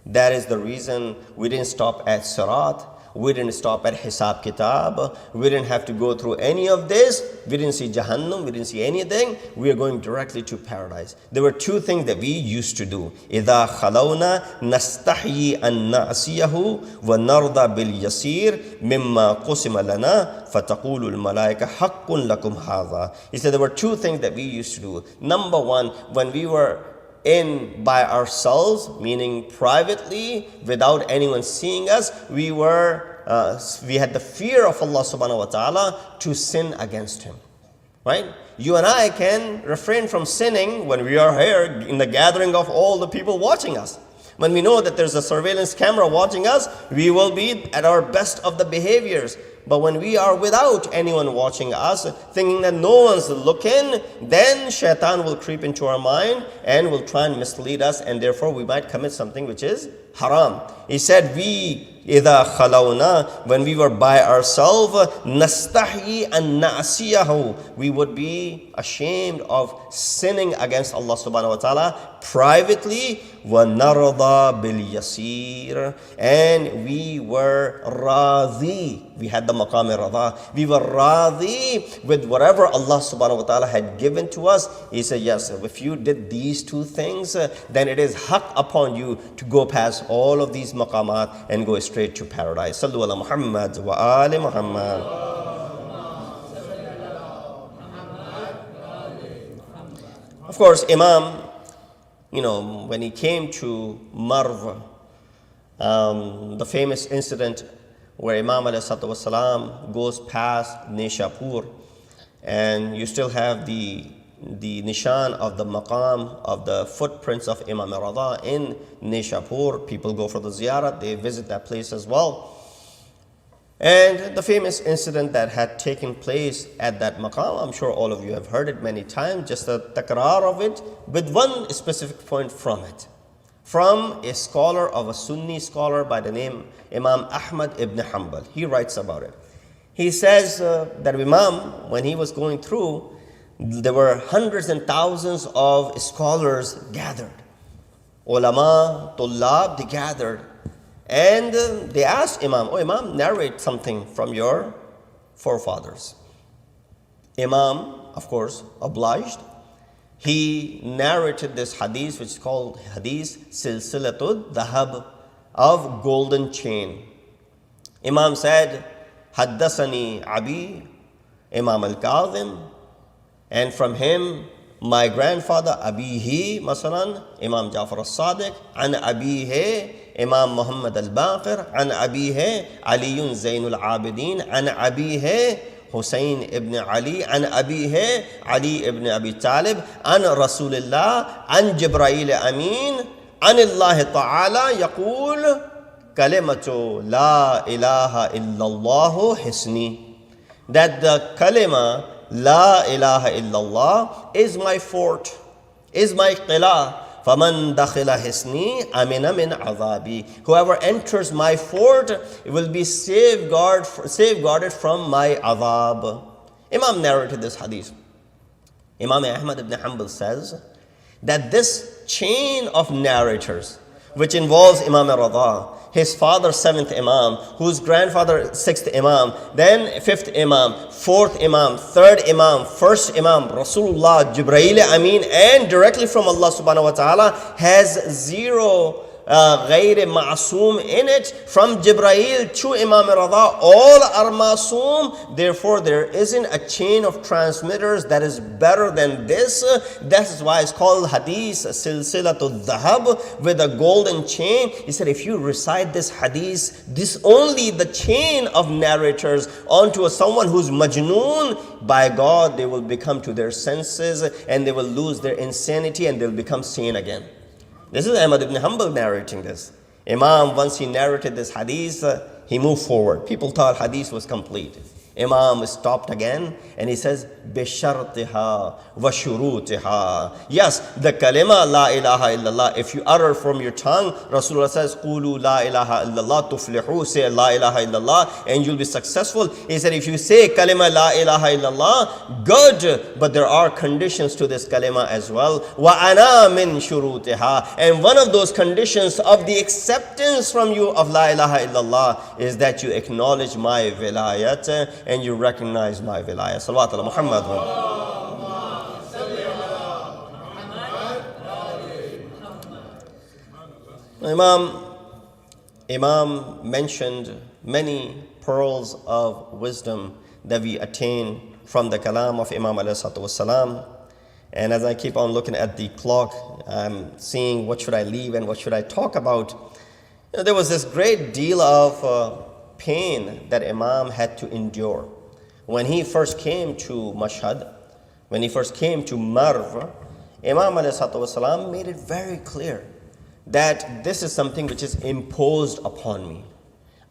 That is the reason we didn't stop at Sirat. We didn't stop at Hisab Kitab. We didn't have to go through any of this. We didn't see Jahannam. We didn't see anything. We are going directly to paradise. There were two things that we used to do. إِذَا خَلَوْنَا نَسْتَحْيِي أَن نَعْصِيَهُ وَنَرْضَى بِالْيَسِيرِ مِمَّا قُسِمَ لَنَا فَتَقُولُ الْمَلَائِكَةُ حَقٌّ لَكُمْ هَذَا. He said there were two things that we used to do. Number one, when we were in by ourselves, meaning privately, without anyone seeing us, we had the fear of Allah subhanahu wa ta'ala to sin against Him. Right? You and I can refrain from sinning when we are here in the gathering of all the people watching us. When we know that there's a surveillance camera watching us, we will be at our best of the behaviors. But when we are without anyone watching us, thinking that no one's looking, then shaitan will creep into our mind and will try and mislead us, and therefore we might commit something which is haram. He said, إِذَا خَلَوْنَا, when we were by ourselves, نَسْتَحْيِي أَن نَعْصِيَهُ, we would be ashamed of sinning against Allah subhanahu wa ta'ala privately, وَنَرْضَى بِالْيَسِيرِ, and we were radhi. We had the maqam radha. We were radhi with whatever Allah subhanahu wa ta'ala had given to us. He said, yes, if you did these two things, then it is haq upon you to go past all of these maqamat and go straight to paradise. Sallu ala Muhammad wa ali Muhammad. Of course, Imam, when he came to Marv, the famous incident where Imam ﷺ goes past Nishapur, and you still have the nishan of the maqam of the footprints of Imam Radha in Nishapur. People go for the ziyarat, they visit that place as well. And the famous incident that had taken place at that maqam, I'm sure all of you have heard it many times, just a takrar of it, with one specific point from it. From a scholar of a Sunni scholar by the name Imam Ahmad ibn Hanbal. He writes about it. He says that Imam, when he was going through, there were hundreds and thousands of scholars gathered. Ulama, tullab, they gathered. And they asked Imam, oh Imam, narrate something from your forefathers. Imam, of course, obliged. He narrated this hadith, which is called Hadith Silsilatud Dhahab, of golden chain. Imam said, Haddasani Abi, Imam al-Kazim, and from him, my grandfather Abihi, Masalan, Imam Jafar al-Sadiq, and Abihi, Imam Muhammad al-Baqir, and Abihi, Aliyun Zainul Abidin, and Abihi, Hussein ibn Ali, and Abihi, Ali ibn Abi Talib, and Rasulullah, and Jibreel Amin, and Allah Ta'ala yaqul kalimatu la ilaha illallah hisni. That the kalima La ilaha illallah is my fort, is my qila. فَمَنْ دَخِلَ حِسْنِي أَمِنَ مِنْ عَذَابِي. Whoever enters my fort will be safeguarded from my adhab. Imam narrated this hadith. Imam Ahmad ibn Hanbal says that this chain of narrators, which involves Imam Radha, his father 7th Imam, whose grandfather 6th Imam, then 5th Imam, 4th Imam, 3rd Imam, 1st Imam, Rasulullah, Jibreel Amin, and directly from Allah subhanahu wa ta'ala, has zero غير معصوم in it. From Jibreel to Imam Ridha, all are masoom. Therefore, there isn't a chain of transmitters that is better than this. That is why it's called hadith silsilatul dhahab, with a golden chain. He said, if you recite this hadith, this only the chain of narrators onto someone who's majnoon, by God, they will become to their senses and they will lose their insanity and they'll become sane again. This is Ahmad ibn Hanbal narrating this. Imam, once he narrated this hadith, he moved forward. People thought hadith was complete. Imam stopped again and he says, بِشَرْطِهَا وَشُرُوطِهَا. Yes, the kalima la ilaha illallah, if you utter from your tongue, Rasulullah says, قُولُوا لَا إِلَهَ إِلَّا اللَّهِ تُفْلِحُوا, say la ilaha illallah and you'll be successful. He said, if you say kalima la ilaha illallah, good, but there are conditions to this kalima as well. وَأَنَا مِن شُرُوطِهَا. And one of those conditions of the acceptance from you of la ilaha illallah is that you acknowledge my vilayat and you recognize my vilayah. Salawat ala Muhammad. Imam mentioned many pearls of wisdom that we attain from the kalam of Imam alayhi salatu wasalam. And as I keep on looking at the clock, I'm seeing what should I leave and what should I talk about. There was this great deal of pain that Imam had to endure. When he first came to Mashhad, when he first came to Marv, Imam ﷺ made it very clear that this is something which is imposed upon me.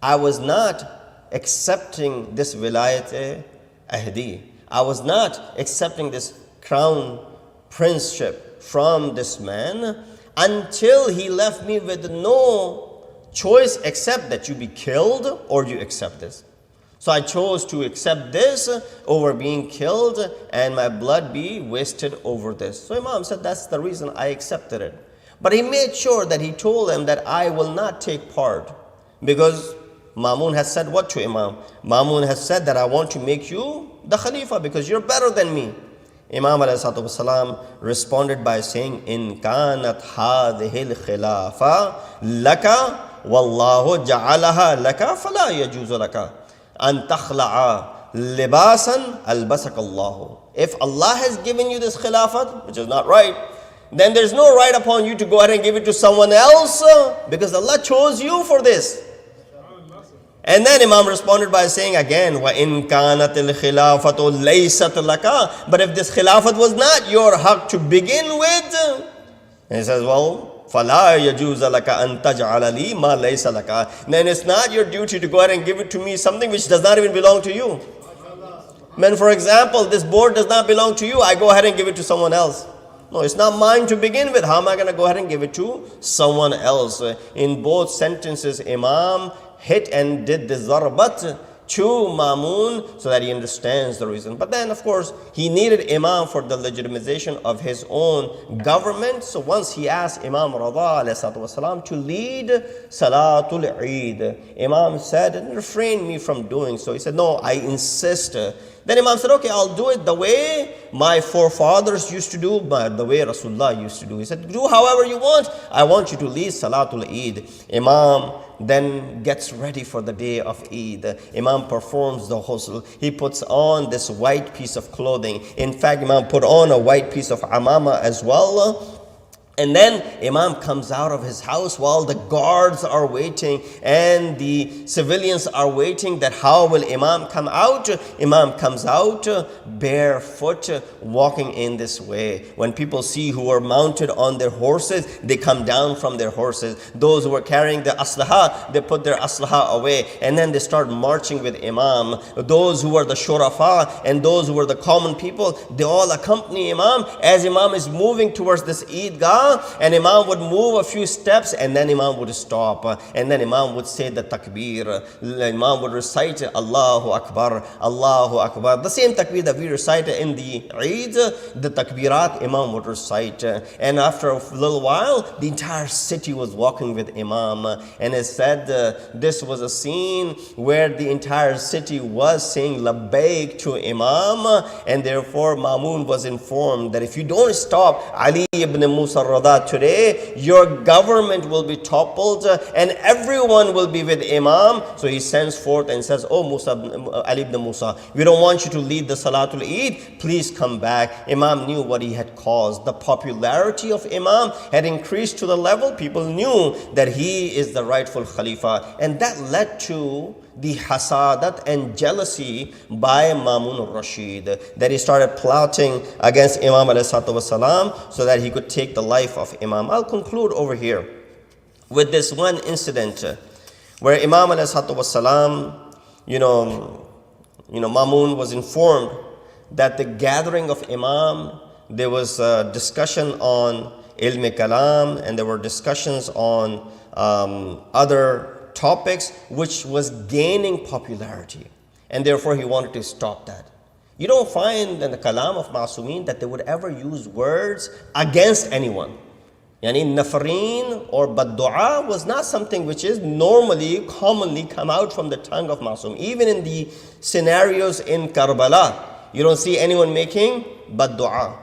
I was not accepting this vilayat ahdi. I was not accepting this crown princeship from this man until he left me with no choice except that you be killed or you accept this. So I chose to accept this over being killed and my blood be wasted over this. So Imam said, that's the reason I accepted it. But he made sure that he told them that I will not take part, because Mamun has said what to Imam? Mamun has said that I want to make you the Khalifa because you're better than me. Imam ﷺ responded by saying, In kanat hadhihi al-khilafa laka wallahu ja'alaha laka fala yajuzu laka an takhla'a libasan albasaka Allahu. If Allah has given you this khilafat, which is not right, then there's no right upon you to go ahead and give it to someone else, because Allah chose you for this. And then Imam responded by saying again, وَإِن كَانَتِ الْخِلَافَةُ لَيْسَتْ لَكَ. But if this khilafat was not your haq to begin with, and he says, well, فَلَا يَجُوزَ لَكَ أَن تَجْعَلَ لِي مَا لَيْسَ لَكَ. Then it's not your duty to go ahead and give it to me something which does not even belong to you. Man, for example, this board does not belong to you, I go ahead and give it to someone else. No, it's not mine to begin with. How am I going to go ahead and give it to someone else? In both sentences, Imam hit and did the zarbat to Mamun so that he understands the reason. But then, of course, he needed Imam for the legitimization of his own government. So once he asked Imam Ridha ﷺ to lead Salatul Eid, Imam said, refrain me from doing so. He said, no, I insist. Then Imam said, okay, I'll do it the way my forefathers used to do, but the way Rasulullah used to do. He said, do however you want. I want you to lead Salatul Eid. Imam then gets ready for the day of Eid. Imam performs the ghusl. He puts on this white piece of clothing. In fact, Imam put on a white piece of amama as well. And then Imam comes out of his house while the guards are waiting and the civilians are waiting that how will Imam come out? Imam comes out barefoot, walking in this way. When people see who are mounted on their horses, they come down from their horses. Those who are carrying the aslaha, they put their aslaha away and then they start marching with Imam. Those who are the shurafa and those who are the common people, they all accompany Imam as Imam is moving towards this Eidgah. And Imam would move a few steps and then Imam would stop. And then Imam would say the takbir. Imam would recite Allahu Akbar, Allahu Akbar. The same takbir that we recite in the Eid, the takbirat Imam would recite. And after a little while, the entire city was walking with Imam. And it said this was a scene where the entire city was saying Labbaik to Imam. And therefore Mamun was informed that if you don't stop Ali ibn Musa al-Rida today, your government will be toppled and everyone will be with Imam. So he sends forth and says, oh Musa, Ali ibn Musa, we don't want you to lead the Salatul Eid. Please come back. Imam knew what he had caused. The popularity of Imam had increased to the level people knew that he is the rightful Khalifa. And that led to the hasadat and jealousy by Mamun al-Rashid, that he started plotting against Imam ﷺ so that he could take the life of Imam. I'll conclude over here with this one incident where Imam ﷺ, Mamun was informed that the gathering of Imam, there was a discussion on ilm kalam and there were discussions on other topics which was gaining popularity, and therefore he wanted to stop that. You don't find in the kalam of Ma'sumin that they would ever use words against anyone. Yani nafareen or bad-du'a was not something which is normally, commonly come out from the tongue of Ma'sum. Even in the scenarios in Karbala, you don't see anyone making bad-du'a.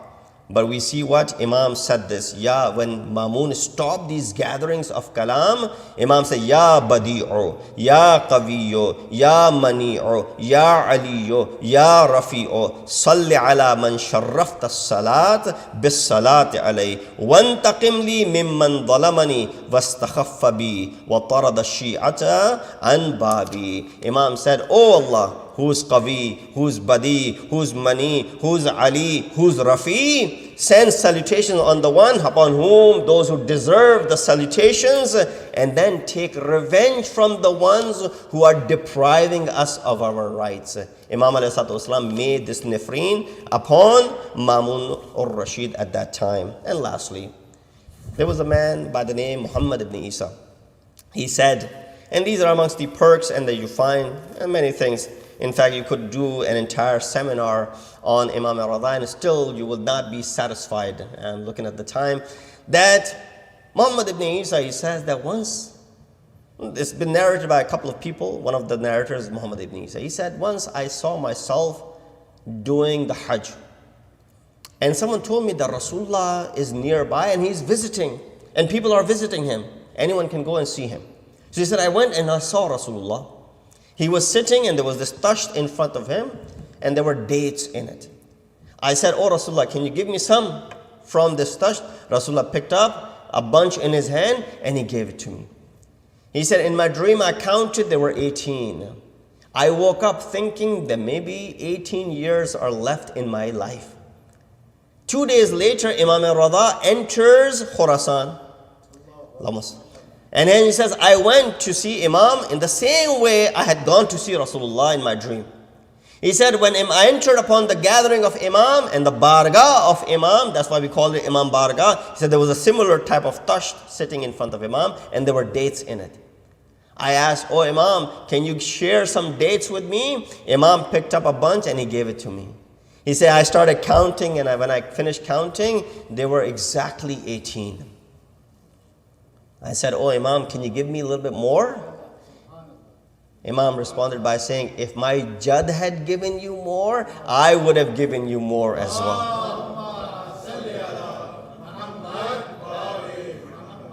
But we see what Imam said this. When Mamun stopped these gatherings of kalam, Imam said, Ya Badi'u, Ya Qawiyu, Ya Mani'u, Ya Aliyu, Ya Rafi'u, Salli ala man sharrafta salat bis salati alay, wantaqim li mimman zalamani, vastakhaffa bi, wa tarada shi'ata an babi. Imam said, Oh Allah, who's Qawi, who's Badi, who's Mani, who's Ali, who's Rafi, send salutations on the one upon whom those who deserve the salutations, and then take revenge from the ones who are depriving us of our rights. Imam ﷺ made this nifreen upon Mamun al-Rashid at that time. And lastly, there was a man by the name Muhammad ibn Isa. He said, and these are amongst the perks and that you find and many things. In fact, you could do an entire seminar on Imam al-Rida and still you will not be satisfied. And looking at the time, that Muhammad ibn Isa, he says that once, it's been narrated by a couple of people. One of the narrators is Muhammad ibn Isa. He said, once I saw myself doing the Hajj. And someone told me that Rasulullah is nearby and he's visiting. And people are visiting him. Anyone can go and see him. So he said, I went and I saw Rasulullah. He was sitting and there was this tasht in front of him and there were dates in it. I said, oh Rasulullah, can you give me some from this tasht? Rasulullah picked up a bunch in his hand and he gave it to me. He said, in my dream I counted there were 18. I woke up thinking that maybe 18 years are left in my life. 2 days later, Imam al-Rida enters Khurasan. And then he says, I went to see Imam in the same way I had gone to see Rasulullah in my dream. He said, when I entered upon the gathering of Imam and the bargah of Imam, that's why we call it Imam bargah. He said there was a similar type of tasht sitting in front of Imam and there were dates in it. I asked, oh Imam, can you share some dates with me? Imam picked up a bunch and he gave it to me. He said, I started counting and when I finished counting, they were exactly 18. I said, oh Imam, can you give me a little bit more? Imam responded by saying, if my Jad had given you more, I would have given you more as well.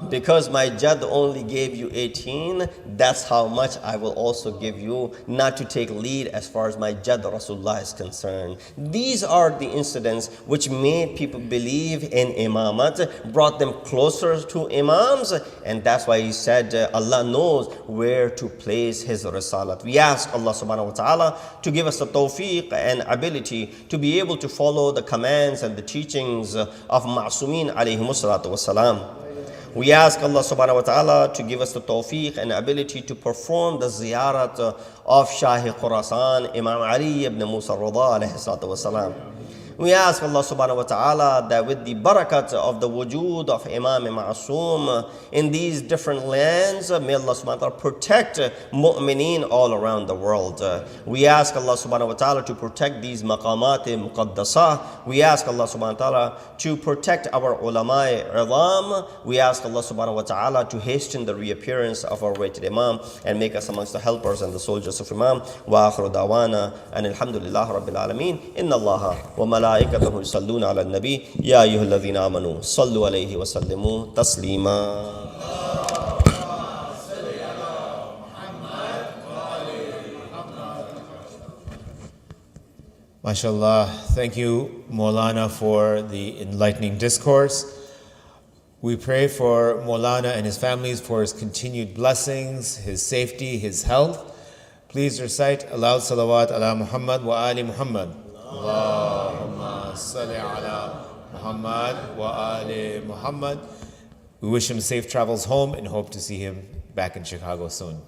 Because my Jad only gave you 18, that's how much I will also give you, not to take lead as far as my Jad Rasulullah is concerned. These are the incidents which made people believe in Imamat, brought them closer to Imams, and that's why he said Allah knows where to place His Risalat. We ask Allah subhanahu wa ta'ala to give us the tawfiq and ability to be able to follow the commands and the teachings of Ma'sumin alayhimu salatu wasalam. We ask Allah subhanahu wa ta'ala to give us the tawfiq and ability to perform the ziyarat of Shahi Khurasan, Imam Ali ibn Musa Ridha alayhi salatu wasalam. We ask Allah subhanahu wa ta'ala that with the barakat of the wujud of Imam Ma'asum in these different lands, may Allah subhanahu wa ta'ala protect mu'mineen all around the world. We ask Allah subhanahu wa ta'ala to protect these maqamat muqaddasah. We ask Allah subhanahu wa ta'ala to protect our ulama i'lam. We ask Allah subhanahu wa ta'ala to hasten the reappearance of our weighted Imam and make us amongst the helpers and the soldiers of Imam. Wa akhiru dawana and alhamdulillah rabbil alameen. Inna Allah wa وملائكته يصلون على النبي يا أيها الذين آمنوا صلوا عليه وسلموا تسليما. MashaAllah. Thank you, Maulana, for the enlightening discourse. We pray for Maulana and his families for his continued blessings, his safety, his health. Please recite aloud salawat ala Muhammad wa ali Muhammad. Allahumma salli ala Muhammad wa ali Muhammad. We wish him safe travels home and hope to see him back in Chicago soon.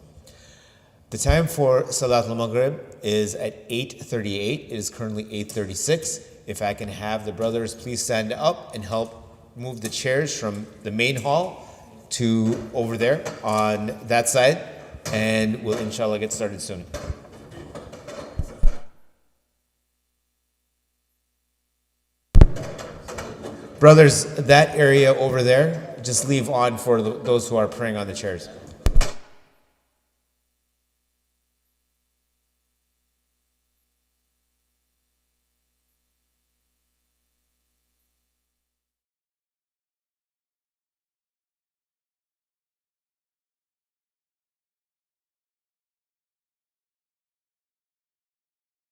The time for Salat al-Maghrib is at 8:38. It is currently 8:36. If I can have the brothers please stand up and help move the chairs from the main hall to over there on that side, and we'll inshallah get started soon. Brothers, that area over there, just leave on for those who are praying on the chairs.